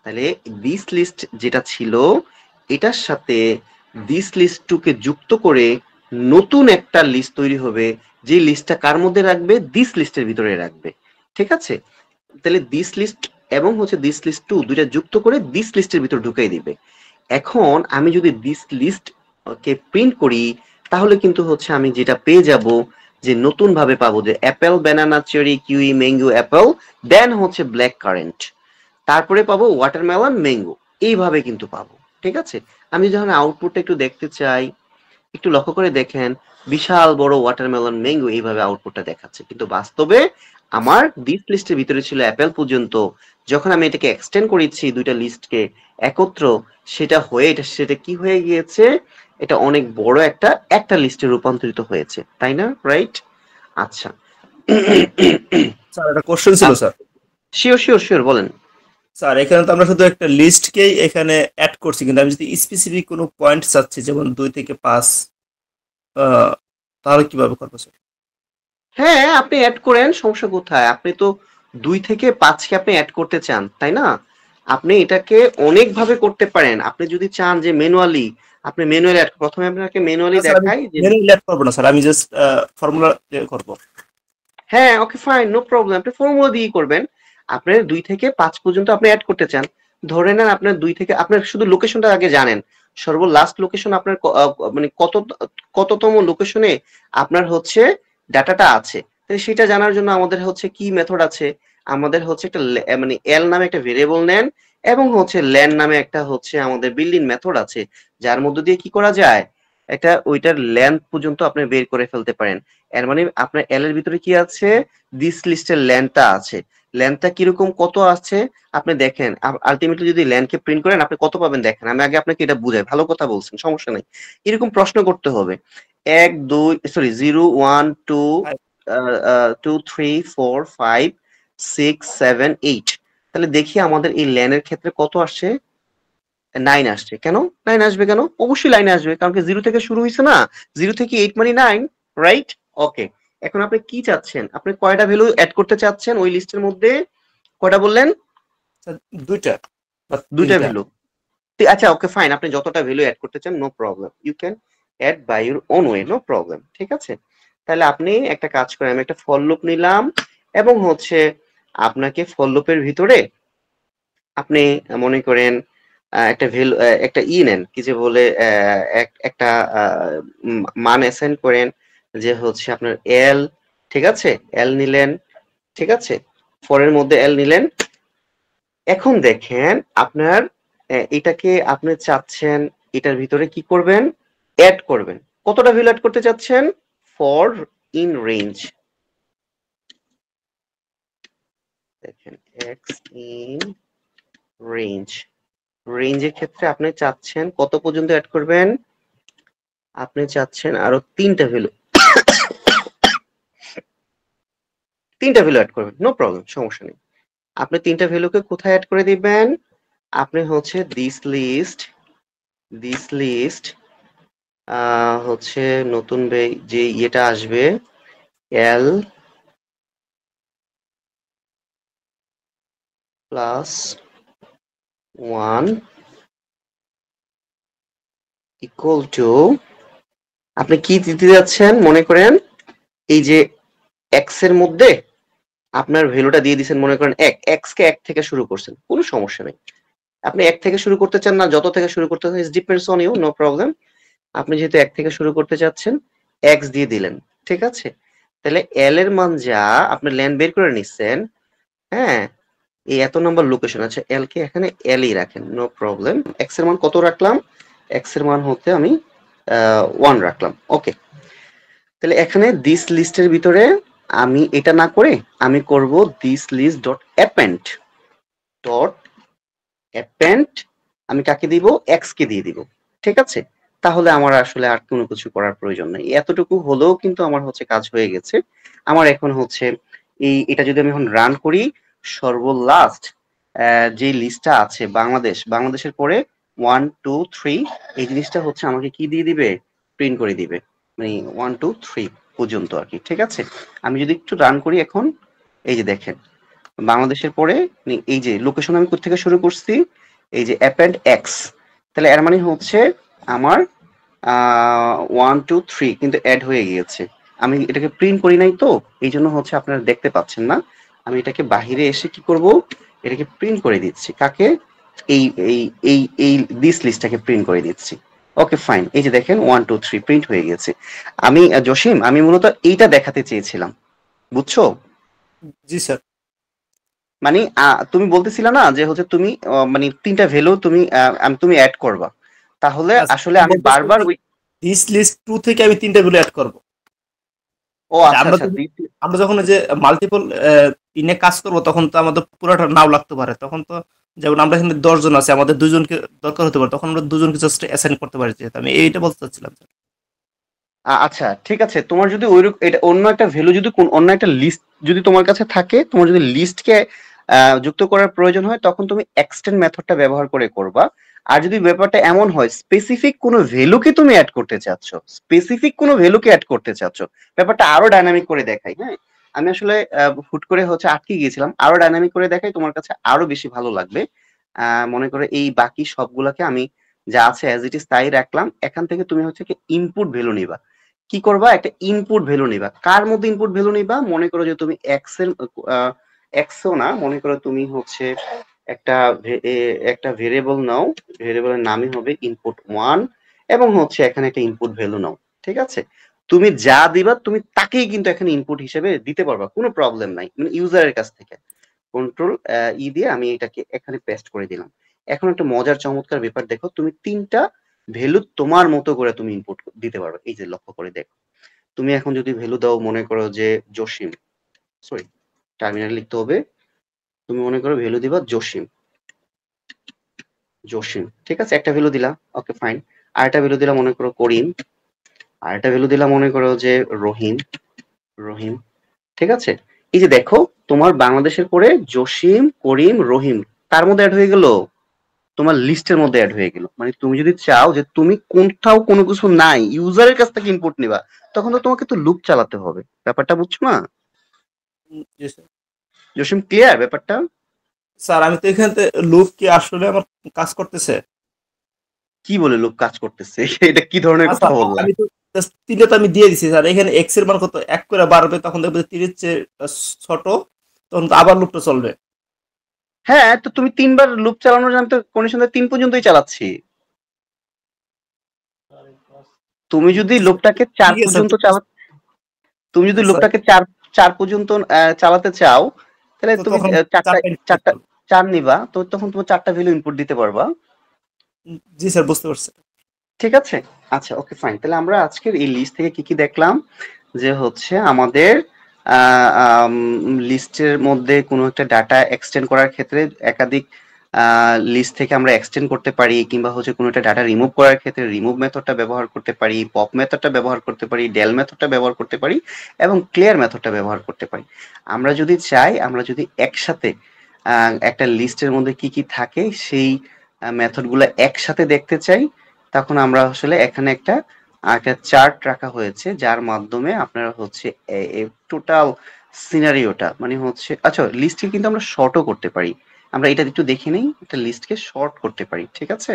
তাহলে দিস লিস্ট যেটা ছিল এটার সাথে দিস লিস্ট টু কে যুক্ত করে নতুন একটা লিস্ট তৈরি হবে, যে লিস্টটা কার মধ্যে রাখবে, দিস লিস্টের ভিতরে রাখবে। ঠিক আছে, তাহলে দিস লিস্ট এবং হচ্ছে দিস লিস্ট টু দুইটা যুক্ত করে দিস লিস্টের ভিতর ঢুকিয়ে দিবে। এখন আমি যদি দিস লিস্ট কে প্রিন্ট করি তাহলে কিন্তু হচ্ছে আমি যেটা পেয়ে যাব, যে নতুন ভাবে পাবো যে apple, banana, cherry, kiwi, mango, apple, then হচ্ছে ব্ল্যাক কারেন্ট, তারপরে পাবো ওয়াটারমেলন, ম্যাঙ্গো, এইভাবে কিন্তু পাবো। ঠিক আছে, আমি যখন আউটপুটটা একটু দেখতে চাই, একটু লক্ষ্য করে দেখেন, বিশাল বড় ওয়াটারমেলন, ম্যাঙ্গো এইভাবে আউটপুটটা দেখাচ্ছে, কিন্তু বাস্তবে আমার দিস লিস্টের ভিতরে ছিল অ্যাপেল পর্যন্ত। যখন আমি এটাকে এক্সটেন্ড করেছি দুইটা লিস্টকে একত্র, সেটা হয়ে সেটা কি হয়ে গিয়েছে, এটা অনেক বড় একটা একটা লিস্টে রূপান্তরিত হয়েছে, তাই না? রাইট, আচ্ছা। স্যার একটা কোশ্চেন ছিল স্যার। শিওর শিওর শিওর, বলেন। স্যার এখানে তো আমরা শুধু একটা লিস্টকেই এখানে অ্যাড করছি, কিন্তু আমি যদি স্পেসিফিক কোনো পয়েন্ট চাচ্ছি, যেমন 2 থেকে 5, তাহলে কিভাবে করবো স্যার? হ্যাঁ, আপনি অ্যাড করেন, সমস্যা কোথায়? আপনি তো 2 থেকে 5 কে আপনি অ্যাড করতে চান, তাই না? আপনি এটাকে অনেকভাবে করতে পারেন। আপনি যদি চান যে ম্যানুয়ালি, আপনি ম্যানুয়ালি অ্যাড, প্রথমে আপনাকে ম্যানুয়ালি না স্যার, আমি দেখাই যে ম্যানুয়ালি অ্যাড করবো না স্যার, আমি জাস্ট ফর্মুলা করবো। হ্যাঁ, ওকে ফাইন, নো প্রবলেম। আপনি ফর্মুলা দিয়েই করবেন। আপনার 2 থেকে 5 পর্যন্ত আপনি এড করতে চান। ধরে নেন আপনার 2 থেকে, আপনার শুধু লোকেশনটা আগে জানেন। সর্বলাস্ট লোকেশন আপনার মানে কততম লোকেশনে আপনার হচ্ছে ডাটাটা আছে। তাহলে সেটা জানার জন্য আমাদের হচ্ছে কি মেথড আছে? আমাদের হচ্ছে একটা মানে এল নামে একটা ভেরিয়েবল নেন, এবং হচ্ছে ল্যান নামে একটা হচ্ছে আমাদের বিল্ডিং মেথড আছে, যার মধ্য দিয়ে কি করা যায়? এটা ওইটার লেন্থ পর্যন্ত আপনি বের করে ফেলতে পারেন। এর মানে আপনার এল এর ভিতরে কি আছে? দিস লিস্টের লেন্থটা আছে। লেন্থটা কিরকম, কত আছে আপনি দেখেন। আলটিমেটলি যদি লেন্থকে প্রিন্ট করেন আপনি কত পাবেন দেখেন। আমি আগে আপনাকে এটা বুঝাই, ভালো কথা বলছেন, সমস্যা নাই। এরকম প্রশ্ন করতে হবে, 1 2 সরি 0 1 2 2 3 4 5 6 7 8। তাহলে দেখি আমাদের এই লেনের ক্ষেত্রে কত আসছে। 9 আসছে। কেন 9 আসবে? কেন অবশ্যই 9 আসবে, কারণ কি 0 থেকে শুরু হয়েছে না? 0 থেকে 8 মানে 9, রাইট? ওকে। এখন আপনি কি চাচ্ছেন? আপনি কয়টা ভ্যালু অ্যাড করতে চাচ্ছেন ওই লিস্টের মধ্যে? কয়টা বললেন? স্যার 2টা বা দুইটা 3টা। ভ্যালু। আচ্ছা, ওকে ফাইন, আপনি যতটা ভ্যালু অ্যাড করতে চান no problem, you can add by your own way, no problem, ঠিক আছে? তাহলে আপনি একটা কাজ করেন, আমি একটা ফর লুপ নিলাম, এবং হচ্ছে আপনাকে ফর লুপের ভিতরে আপনি মনে করেন একটা ভ্যালু, একটা নেন, কি যে বলে একটা মান অ্যাসাইন করেন, যে হচ্ছে আপনার এল, ঠিক আছে? এল নিলেন, ঠিক আছে? ফরের মধ্যে এল নিলেন। এখন দেখেন আপনার এটাকে আপনি চাচ্ছেন এটার ভিতরে কি করবেন? অ্যাড করবেন। কতটা ভ্যালু অ্যাড করতে চাচ্ছেন? ফর ইন রেঞ্জ, দেখেন এক্স ইন রেঞ্জ, রেঞ্জের ক্ষেত্রে আপনি চাচ্ছেন কত পর্যন্ত অ্যাড করবেন? আপনি চাচ্ছেন আরো 3টা ভ্যালু, 3টা ভ্যালু অ্যাড করবেন, নো প্রবলেম, সমস্যা নেই। আপনি 3টা ভ্যালুকে কোথায় অ্যাড করে দিবেন? আপনি হচ্ছে দিস লিস্ট হচ্ছে নতুন যে ইয়েটা আসবে, এল প্লাস 1 ইকুয়াল টু, আপনি কি দিতে যাচ্ছেন? মনে করেন এই যে এক্স এর মধ্যে আপনার ভ্যালুটা দিয়ে দিচ্ছেন, মনে করেন এক্স কে 1 থেকে শুরু করছেন, কোনো সমস্যা নেই। আপনি 1 থেকে শুরু করতে চান না যত থেকে শুরু করতে চান, it depends on you, no problem. আপনি যেহেতু 1 থেকে শুরু করতে চাচ্ছেন, এক্স দিয়ে দিলেন, ঠিক আছে? তাহলে এল এর মান যা আপনি লেন বের করে নিচ্ছেন, হ্যাঁ, এই এত নম্বর লোকেশন আছে, এল কে এখানে এল ই রাখেন, নো প্রবলেম। এক্স এর মান কত রাখলাম? এক্স এর মান হতে আমি 1 রাখলাম, ওকে। তাহলে এখানে দিস লিস্টের ভিতরে আমি এটা না করে আমি করব this list dot append, dot append, আমি কাকে দিব? এক্স কে দিয়ে দিব, ঠিক আছে? তাহলে আমার আসলে আর কোনো কিছু করার প্রয়োজন নেই, এতটুকু হলেও কিন্তু আমার হচ্ছে কাজ হয়ে গেছে। আমার এখন হচ্ছে এটা যদি আমি এখন রান করি, সর্বলাস্ট যে লিস্টটা আছে বাংলাদেশের পরে 1 2 3, এই জিনিসটা হচ্ছে আমাকে কি দিয়ে দিবে? প্রিন্ট করে দিবে, মানে 1 2 3 পর্যন্ত আর কি, ঠিক আছে? আমি যদি একটু রান করি এখন, এই যে দেখেন বাংলাদেশের পরে এই যে লোকেশন আমি কোথা থেকে শুরু করছি, এই যে অ্যাপেন্ড এক্স, তাহলে এর মানে হচ্ছে আমার 1 2 3 কিন্তু অ্যাড হয়ে গিয়েছে। আমি এটাকে প্রিন্ট করি নাই, তো এই জন্য হচ্ছে আপনারা দেখতে পাচ্ছেন না। আমি এটাকে বাহিরে এসে কি করব? এটাকে প্রিন্ট করে দিচ্ছি, কাকে? এই এই এই এই দিস লিস্টটাকে প্রিন্ট করে দিচ্ছি। ওকে ফাইন, এই যে দেখেন 1 2 3 প্রিন্ট হয়ে গেছে। আমি জসিম, আমি মূলত এইটা দেখাতে চেয়েছিলাম, বুঝছো? জি স্যার। মানে তুমি বলতেছিলে না যে হচ্ছে তুমি মানে 3টা ভ্যালু তুমি অ্যাড করবা, তাহলে আচ্ছা, আসলে আমি আমি বলতেছি বারবার যে ওই দিস লিস্ট 2 থেকে আমি 3টা ভ্যালু অ্যাড করব। ও যে আচ্ছা আচ্ছা আমরা যখন এই যে মাল্টিপল ইনে কাজ করব, তখন তো আমাদের পুরোটা নাও লাগতে পারে। তখন তো যেমন আমরা এখানে 10 জন আছে, আমাদের 2 জনকে দরকার হতে পারে, তখন আমরা 2 জনকে জাস্ট অ্যাসাইন করতে পারি। যেহেতু আমি এইটা বলতে চাচ্ছিলাম স্যার। আচ্ছা ঠিক আছে, তোমার যদি এটা অন্য একটা ভ্যালু, যদি অন্য একটা লিস্ট যদি তোমার কাছে থাকে, তোমার যদি লিস্টকে যুক্ত করার প্রয়োজন হয়, তখন তুমি এক্সটেন্ড মেথডটা ব্যবহার করে করবা। আর যদি ব্যাপারটা এমন হয় স্পেসিফিক কোনো ভ্যালুকে তুমি অ্যাড করতে চাচ্ছ, স্পেসিফিক কোনো ভ্যালুকে অ্যাড করতে চাচ্ছ, ব্যাপারটা আরো ডাইনামিক করে দেখাই। হ্যাঁ, আমি আসলে হুট করে হচ্ছে আটকে গিয়েছিলাম, আরো ডাইনামিক করে দেখাই, তোমার কাছে আরো বেশি ভালো লাগবে। মনে করো এই বাকি সবগুলাকে আমি যা আছে অ্যাজ ইট ইজ তাই রাখলাম, এখান থেকে তুমি হচ্ছে কি ইনপুট ভ্যালু নিবা। কি করবা, একটা ইনপুট ভ্যালু নিবা। কার মধ্যে ইনপুট ভ্যালু নিবা, মনে করো যে তুমি এক্স এর এক্সও না, মনে করো তুমি হচ্ছে একটা একটা ভেরিয়েবল নাও, ভেরিয়েবলের নামই হবে ইনপুট ওয়ান, এবং হচ্ছে এখানে একটা ইনপুট ভ্যালু নাও। ঠিক আছে, তুমি যা দিবা তুমি তাকেই কিন্তু এখানে ইনপুট হিসেবে দিতে পারবা, কোনো প্রবলেম নাই, মানে ইউজারের কাছ থেকে। কন্ট্রোল ই দিয়ে আমি এটাকে এখানে পেস্ট করে দিলাম। এখন একটা মজার চমৎকার ব্যাপার দেখো, তুমি তিনটা ভ্যালু তোমার মতো করে তুমি ইনপুট দিতে পারবে। এই যে লক্ষ্য করে দেখো, তুমি এখন যদি ভ্যালু দাও, মনে করো যে জসিম, সরি টার্মিনাল লিখতে হবে, তুমি মনে করো ভ্যালু দিবা জসিম, জসিম, ঠিক আছে, একটা ভ্যালু দিলা, ওকে ফাইন। আর একটা ভ্যালু দিলা মনে করো করিম, আর একটা ভ্যালু দিলা মনে করো যে রহিম, রহিম, ঠিক আছে। এই যে দেখো, তোমার বাংলাদেশের পরে জসিম, করিম, রহিম তার মধ্যে অ্যাড হয়ে গেল, তোমার লিস্টের মধ্যে অ্যাড হয়ে গেল। মানে তুমি যদি চাও যে তুমি কোথাও কোনো কিছু নাই, ইউজারের কাছ থেকে ইনপুট নিবা, তখন তো তোমাকে তো লুপ চালাতে হবে। ব্যাপারটা বুঝছো না জি স্যার। জসিম, ক্লিয়ার ব্যাপারটা? স্যার আমি তো এখানে লুপ কি আসলে আমার কাজ করতেছে? কি বলে লুপ কাজ করতেছে? এটা কি ধরনের আচ্ছা, কথা বললা? আমি তো just তিনটা তো আমি দিয়ে দিছি স্যার, এখানে এক্স এর মান কত এক করে বাড়বে, তখন দেখবে তিনের চেয়ে ছোট, তখন তো আবার লুপটা চলবে। হ্যাঁ, তো তুমি তিনবার লুপ চালানোর জন্য তো কন্ডিশন 3 পর্যন্তই চালাচ্ছি। তুমি যদি জি স্যার, লুপটাকে 4 ঠিক আছে স্যার, পর্যন্ত চালা, তুমি যদি স্যার, লুপটাকে 4 পর্যন্ত চালাতে চাও, তাহলে তো তুমি তখন চারটা চারটা input চারটা করতে হবে। 4 নিবা, তো তখন তুমি 4টা ভ্যালু ইনপুট দিতে পারবা। জি স্যার, বুঝতে পারছি। ঠিক আছে, আচ্ছা ওকে ফাইন। তাহলে আমরা আজকের এই লিস্ট থেকে কি কি দেখলাম, যে হচ্ছে আমাদের লিস্টের মধ্যে কোনো একটা ডাটা এক্সটেন্ড করার ক্ষেত্রে একাধিক লিস্ট থেকে আমরা এক্সটেন্ড করতে পারি, কিংবা হচ্ছে কোনো একটা ডাটা রিমুভ করার ক্ষেত্রে রিমুভ মেথডটা ব্যবহার করতে পারি, পপ মেথডটা ব্যবহার করতে পারি, ডেল মেথডটা ব্যবহার করতে পারি, এবং ক্লিয়ার মেথডটা ব্যবহার করতে পারি। আমরা যদি চাই, আমরা যদি একসাথে একটা লিস্টের মধ্যে কি কি থাকে সেই মেথডগুলো একসাথে দেখতে চাই, তখন আমরা আসলে এখানে একটা একটা চার্ট রাখা হয়েছে, যার মাধ্যমে আপনারা হচ্ছে টোটাল সিনারিওটা, মানে হচ্ছে, আচ্ছা লিস্টকে কিন্তু আমরা শর্টও করতে পারি। আমরা এটা একটু দেখে নেই, একটা লিস্টকে শর্ট করতে পারি, ঠিক আছে।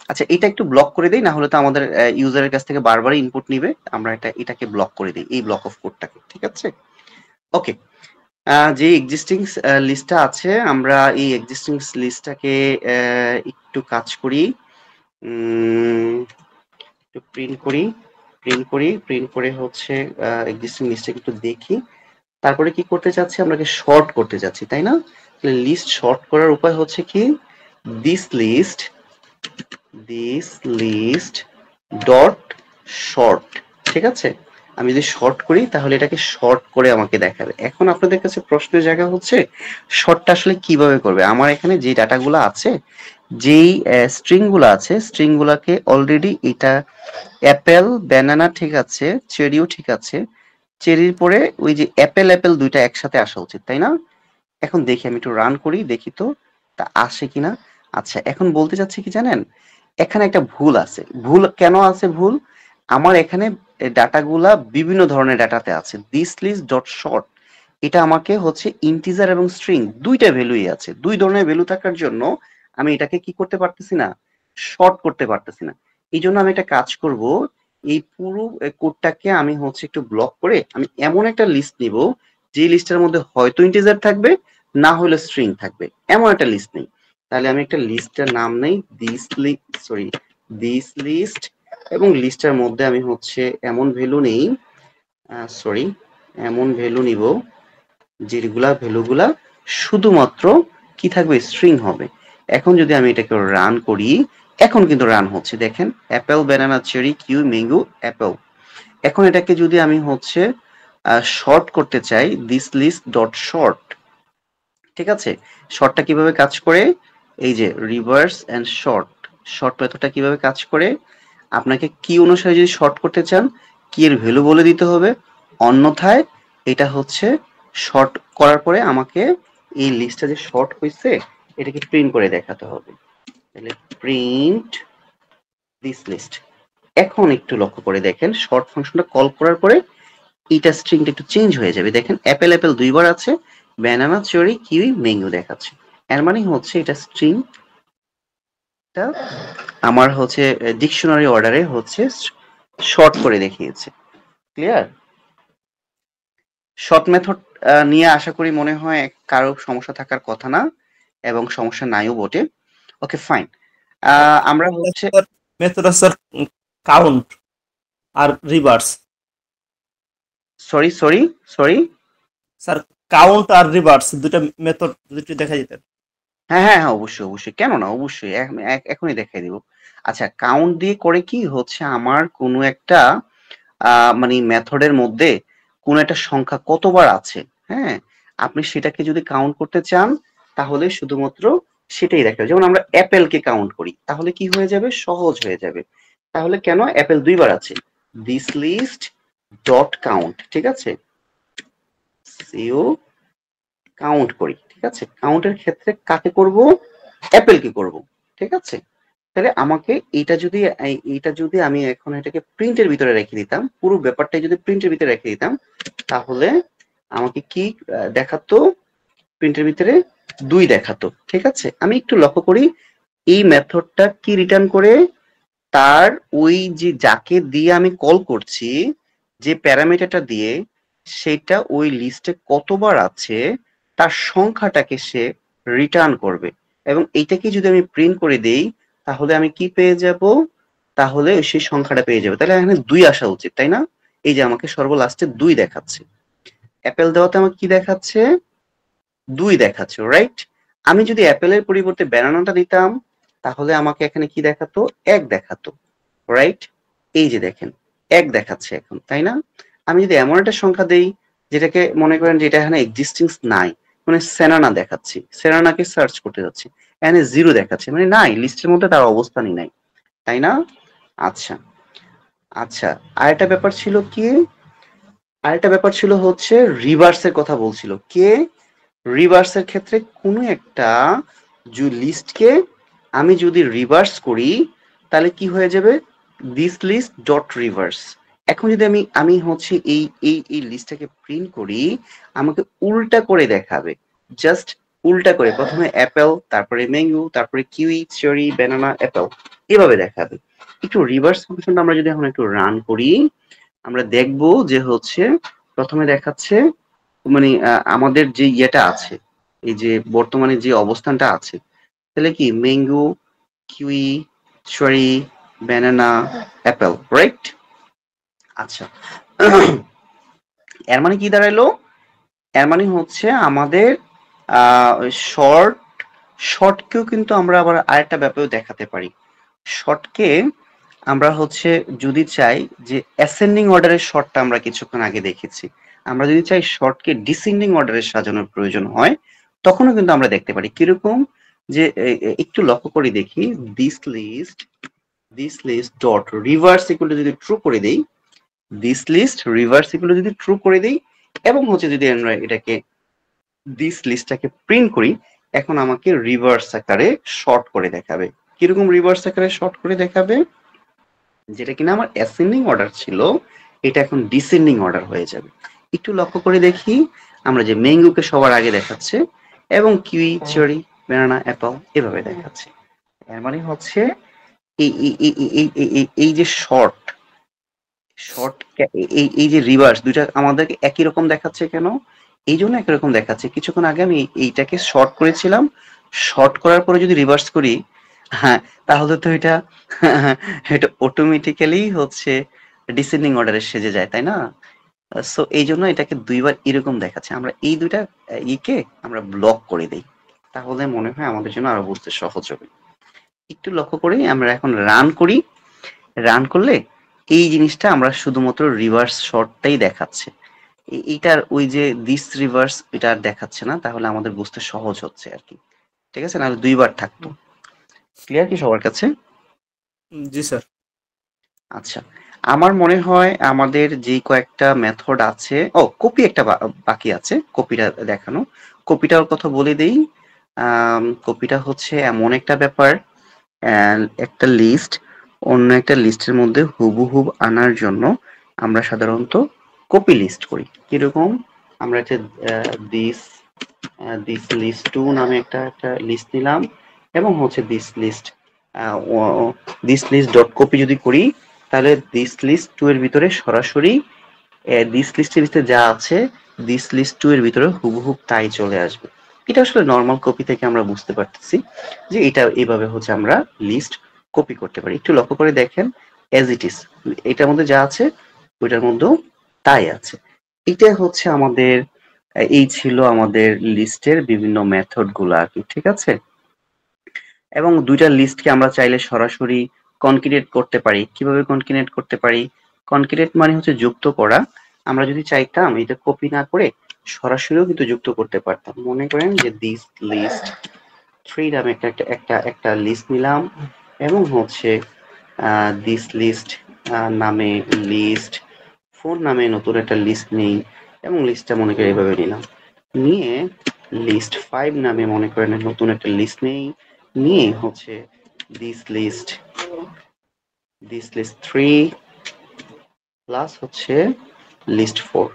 আচ্ছা এটা একটু ব্লক করে দেই, না হলে তো আমাদের ইউজারের কাছ থেকে বারবার ইনপুট নিবে। আমরা এটাকে ব্লক করে দিই, এই ব্লক অফ কোডটাকে, ঠিক আছে। ওকে, যে এক্সিস্টিং লিস্টটা আছে, আমরা এই এক্সিস্টিং লিস্টটাকে একটু কাজ করি, একটু প্রিন্ট করে হচ্ছে এক্সিস্টিং লিস্টটাকে একটু দেখি। তারপরে কি করতে চাচ্ছি, আমরা শর্ট করতে যাচ্ছি, তাই না? তাহলে লিস্ট শর্ট করার উপায় হচ্ছে কি, this list, this list dot sort, ঠিক আছে। আমি যদি শর্ট করি তাহলে এটাকে শর্ট করে আমাকে দেখাবে। এখন আপনাদের কাছে প্রশ্নের জায়গা হচ্ছে শর্টটা আসলে কিভাবে করবে। আমার এখানে যে ডাটাগুলো আছে, যেই স্ট্রিং গুলো আছে, স্ট্রিং গুলাকে অলরেডি এটা অ্যাপেল, ব্যানানা ঠিক আছে, চেরিও ঠিক আছে, চেরির পরে ওই যে অ্যাপেল অ্যাপেল দুইটা একসাথে আসা উচিত, তাই না? এখন দেখি, আমি একটু রান করি, দেখি তো তা আসে কিনা। আচ্ছা এখন বলতে চাচ্ছি কি জানেন, এখানে একটা ভুল আছে। ভুল কেন আছে ভুল, আমার এখানে ডাটাগুলা বিভিন্ন ধরনের ডাটাতে আছে। দিস লিস্ট ডট শর্ট, এটা আমাকে হচ্ছে ইন্টিজার এবং স্ট্রিং দুইটা ভ্যালুই আছে, দুই ধরনের ভ্যালু থাকার জন্য আমি এটাকে কি করতে পারতেছি না, শর্ট করতে পারতেছি না। এই জন্য আমি একটা কাজ করব, এই পুরো কোডটাকে আমি হচ্ছে একটু ব্লক করে আমি এমন একটা লিস্ট নিব, যে লিস্টের মধ্যে হয়তো ইন্টিজার থাকবে, না হলে স্ট্রিং থাকবে, এমন একটা লিস্ট নেই। তাহলে আমি একটা লিস্টের নাম নেই দিস লিস্ট, এবং লিস্টের মধ্যে আমি হচ্ছে এমন ভ্যালু নেই, সরি এমন ভ্যালু নিব যেগুলা ভ্যালুগুলা শুধুমাত্র কি থাকবে, স্ট্রিং হবে। এখন যদি আমি এটাকে রান করি, এখন কিন্তু রান হচ্ছে, দেখেন apple, banana, cherry, kiwi, mango, apple. এখন এটাকে যদি আমি হচ্ছে শর্ট করতে চাই, দিস লিস্ট ডট শর্ট, ঠিক আছে। শর্টটা কিভাবে কাজ করে, এই যে রিভার্স এন্ড শর্ট, শর্ট মেথডটা কিভাবে কাজ করে, আপনাকে কি অনুসারে যদি শর্ট করতে চান, কি এর ভ্যালু বলে দিতে হবে, অন্যথায় এটা হচ্ছে শর্ট করার পরে আমাকে এই লিস্টটা যে শর্ট হয়েছে এটাকে প্রিন্ট করে দেখাতে হবে। তাহলে প্রিন্ট দিস লিস্ট। এখন একটু লক্ষ্য করে দেখেন শর্ট ফাংশনটা কল করার পরে এটা স্ট্রিংটা একটু চেঞ্জ হয়ে যাবে। দেখেন অ্যাপেল অ্যাপেল দুইবার আছে, ব্যানানা চেরি কিউই ম্যাঙ্গো দেখাচ্ছে। এর মানে হচ্ছে এটা স্ট্রিংটা আমার হচ্ছে ডিকশনারি অর্ডারে হচ্ছে শর্ট করে দেখিয়েছে। ক্লিয়ার? শর্ট মেথড নিয়ে আশা করি মনে হয় কারো সমস্যা থাকার কথা না, এবং সমস্যা নাইও বটে। Okay fine. আমরা হচ্ছে মেথড আছে স্যার কাউন্ট আর reverse. Sorry sorry sorry sir count আর রিভার্স দুটো মেথড দুটো দেখা যেতেন। হ্যাঁ হ্যাঁ হ্যাঁ, অবশ্যই অবশ্যই, কেন না, অবশ্যই এখনই দেখাই দিব। আচ্ছা, কাউন্ট দিয়ে করে কি হচ্ছে আমার কোনো একটা মানে মেথডের মধ্যে কোনো একটা সংখ্যা কতবার আছে, হ্যাঁ, আপনি সেটাকে যদি কাউন্ট করতে চান তাহলে শুধুমাত্র সেটাই দেখাবে। যেমন আমরা অ্যাপেলকে কাউন্ট করি, তাহলে কি হয়ে যাবে, সহজ হয়ে যাবে। তাহলে কেন অ্যাপেল দুইবার আছে, দিস লিস্ট ডট কাউন্ট, ঠিক আছে, সিও কাউন্ট করি, ঠিক আছে। কাউন্টের ক্ষেত্রে কাকে করব, অ্যাপেলকে করব, ঠিক আছে। তাহলে আমাকে এইটা যদি আমি এখন এটাকে প্রিন্টের ভিতরে রেখে দিতাম, পুরো ব্যাপারটাই যদি প্রিন্টের ভিতরে রেখে দিতাম, তাহলে আমাকে কি দেখাতো, প্রিন্টের ভিতরে 2 দেখাতো, ঠিক আছে। আমি একটু লক্ষ্য করি এই মেথডটা কি রিটার্ন করে, তার ওই যে যাকে দিয়ে আমি কল করছি, যে প্যারামিটারটা দিয়ে, সেটা ওই লিস্টে কতবার আছে তার সংখ্যাটাকে সে রিটার্ন করবে। এবং এইটাকে যদি আমি প্রিন্ট করে দেই তাহলে আমি কি পেয়ে যাব, তাহলে সেই সংখ্যাটা পেয়ে যাবে। তাহলে এখানে 2 আসা উচিত, তাই না? এই যে আমাকে সর্বলাস্টে 2 দেখাচ্ছে, অ্যাপেল দেওয়াতে আমাকে কি দেখাচ্ছে, 2 দেখাচ্ছে, রাইট। আমি যদি অ্যাপেলের পরিবর্তে ব্যানানাটা দিতাম তাহলে আমাকে এখানে কি দেখাতো, 1 দেখাতো, রাইট। এই যে দেখেন 1 দেখাচ্ছে এখন, তাই না? আমি যদি এমন একটা সংখ্যা দেই যেটাকে মনে করেন যে এটা এখানে এক্সিস্টিং নাই, মানে সেনানা দেখাচ্ছি, সেনানাকে সার্চ করতে যাচ্ছি, এখানে 0 দেখাচ্ছে, মানে নাই, লিস্টের মধ্যে তার অবস্থানই নাই, তাই না? আচ্ছা আচ্ছা, আরেকটা ব্যাপার ছিল কি, আরেকটা ব্যাপার ছিল হচ্ছে রিভার্সের কথা বলছিল কে, রিভার্সের ক্ষেত্রে কোনো একটা লিস্টকে আমি যদি রিভার্স করি তাহলে কি হয়ে যাবে, দিস লিস্ট ডট রিভার্স। এখন যদি আমি আমি হচ্ছে এই লিস্টটাকে প্রিন্ট করি, আমাকে উল্টা করে দেখাবে, জাস্ট উল্টা করে, প্রথমে অ্যাপেল, তারপরে ম্যাঙ্গো, তারপরে কিউই চেরি ব্যানানা অ্যাপেল, এভাবে দেখাবে। একটু রিভার্স ফাংশনটা আমরা যদি এখন একটু রান করি, আমরা দেখব যে হচ্ছে প্রথমে দেখাচ্ছে মানে আমাদের যে ইয়েটা আছে, এই যে বর্তমানে যে অবস্থানটা আছে, তাহলে কি mango, kiwi, cherry, banana, Apple, right. আচ্ছা, এর মানে কি দাঁড়াইলো, এর মানে হচ্ছে আমাদের শর্ট শর্টকেও কিন্তু আমরা আবার আরেকটা ব্যাপারেও দেখাতে পারি। শর্টকে আমরা হচ্ছে যদি চাই যে অ্যাসেন্ডিং অর্ডারের শর্টটা আমরা কিছুক্ষণ আগে দেখেছি, আমরা যদি চাই শর্টকে ডিসেন্ডিং অর্ডারে সাজানোর প্রয়োজন হয়, তখনও কিন্তু আমরা দেখতে পারি কিরকম, যে একটু লক্ষ্য করে দেখি, this list dot reverse equal যদি ট্রু করে দেই, দিস লিস্ট রিভার্স ইকুয়াল যদি ট্রু করে দেই, এবং হচ্ছে যদি আমরা এটাকে দিস লিস্টটাকে প্রিন্ট করি, এখন আমাকে রিভার্স আকারে শর্ট করে দেখাবে। কিরকম রিভার্স আকারে শর্ট করে দেখাবে, যেটা কিনা আমার অ্যাসেন্ডিং অর্ডার ছিল এটা এখন ডিসেন্ডিং অর্ডার হয়ে যাবে। একটু লক্ষ্য করে দেখি, আমরা যে ম্যাঙ্গোকে সবার আগে দেখাচ্ছে এবং কিউই চেরি ব্যানানা অ্যাপল এভাবে দেখাচ্ছে। এর মানে হচ্ছে এই এই এই এই এই এই- এই যে শর্ট শর্ট এই যে রিভার্স দুইটা আমাদেরকে একই রকম দেখাচ্ছে কেন, এই জন্য একই রকম দেখাচ্ছে, কিছুক্ষণ আগে আমি এইটাকে শর্ট করেছিলাম, শর্ট করার পরে যদি রিভার্স করি, হ্যাঁ, তাহলে তো এটা এটা অটোমেটিক্যালি হচ্ছে ডিসেন্ডিং অর্ডারে সেজে যায়, তাই না? সো এই জন্য এটাকে দুইবার এরকম দেখাচ্ছে। আমরা এই দুইটা ইকে আমরা ব্লক করে দেই, তাহলে মনে হয় আমাদের জন্য আরো বুঝতে সহজ হবে। একটু লক্ষ্য করি, আমরা এখন রান করি, রান করলে এই জিনিসটা আমরা শুধুমাত্র রিভার্স শর্টটাই দেখাচ্ছে, এইটার ওই যে দিস রিভার্স এটা আর দেখাচ্ছে না, তাহলে আমাদের বুঝতে সহজ হচ্ছে আর কি, ঠিক আছে, নাহলে দুইবার থাকতো। ক্লিয়ার কি সবার কাছে? জি স্যার। আচ্ছা, আমার মনে হয় আমাদের যে কয়েকটা মেথড আছে, ও কপি একটা বাকি আছে, কপিটা দেখানো, কপিটার কথা বলে দেই। কপিটা হচ্ছে এমন একটা ব্যাপার একটা লিস্ট অন্য একটা লিস্টের মধ্যে হুবহুব আনার জন্য আমরা সাধারণত কপি লিস্ট করি। কিরকম? আমরা একটা দিস দিস লিস্ট টু নামে একটা লিস্ট নিলাম এবং হচ্ছে দিস লিস্ট ডট কপি যদি করি, তাহলে দিস লিস্ট টু এর ভিতরে সরাসরি দিস লিস্টের ভিতরে যা আছে দিস লিস্ট টু এর ভিতরে হুবহুব তাই চলে আসবে। এটা আসলে নর্মাল কপি থেকে আমরা বুঝতে পারতেছি যে এটা এইভাবে হচ্ছে আমরা লিস্ট কপি করতে পারি। একটু লক্ষ্য করে দেখেন, এজ ইট ইজ এটার মধ্যে যা আছে ওইটার মধ্যেও তাই আছে। এটা হচ্ছে আমাদের এই ছিল আমাদের লিস্টের বিভিন্ন মেথড গুলো আর কি, ঠিক আছে? এবং দুইটা লিস্টকে আমরা চাইলে সরাসরি কনক্যাটিনেট করতে পারি। কিভাবে কনক্যাটিনেট করতে পারি? কনক্যাটিনেট মানে হচ্ছে যুক্ত করা। আমরা যদি চাইতাম এটা কপি না করে সরাসরিও কিন্তু যুক্ত করতে পারতাম। মনে করেন যে দিস লিস্ট থ্রি নামে একটা একটা একটা একটা লিস্ট নিলাম এবং হচ্ছে দিস লিস্ট নামে লিস্ট ফোর নামে নতুন একটা লিস্ট নেই এবং লিস্টটা মনে করি এভাবে নিলাম, নিয়ে লিস্ট ফাইভ নামে মনে করেন নতুন একটা লিস্ট নেই, নিয়ে হচ্ছে দিস লিস্ট থ্রি প্লাস হচ্ছে লিস্ট ফোর।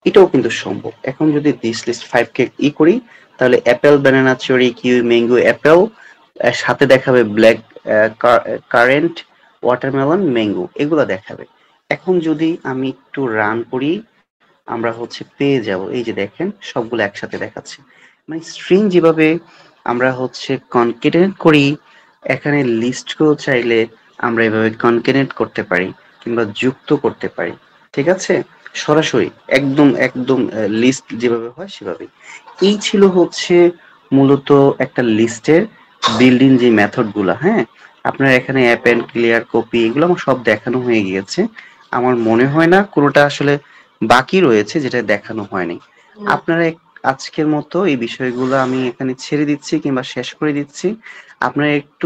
এটাও কিন্তু সম্ভব। এখন যদি দিস লিস্ট ফাইভ কে করি, তাহলে Apple, banana, cherry, kiwi, mango, Apple, সাথে দেখাবে ব্ল্যাক কারেন্ট, ওয়াটারমেলন, ম্যাঙ্গো, এগুলো দেখাবে। এখন যদি আমি একটু রান করি, আমরা হচ্ছে পেয়ে যাব এই যে দেখেন সবগুলো একসাথে দেখাচ্ছে। মানে স্ট্রিং যেভাবে আমরা হচ্ছে কনকেটেনেট করি, এখানে লিস্টকেও চাইলে আমরা এভাবে কনকেটেনেট করতে পারি কিংবা যুক্ত করতে পারি, ঠিক আছে? সরাসরি একদম একদম লিস্ট যেভাবে হয় সেভাবে। এই ছিল হচ্ছে মূলত একটা লিস্টের বিল্ডিং যে মেথড গুলা। হ্যাঁ, আপনার এখানে অ্যাপ এন্ড ক্লিয়ার, কপি, এগুলো আমার সব দেখানো হয়ে গিয়েছে। আমার মনে হয় না কোনোটা আসলে বাকি রয়েছে যেটা দেখানো হয়নি। আপনারা আজকের মতো এই বিষয়গুলো আমি এখানে ছেড়ে দিচ্ছি কিংবা শেষ করে দিচ্ছি। আপনারা একটু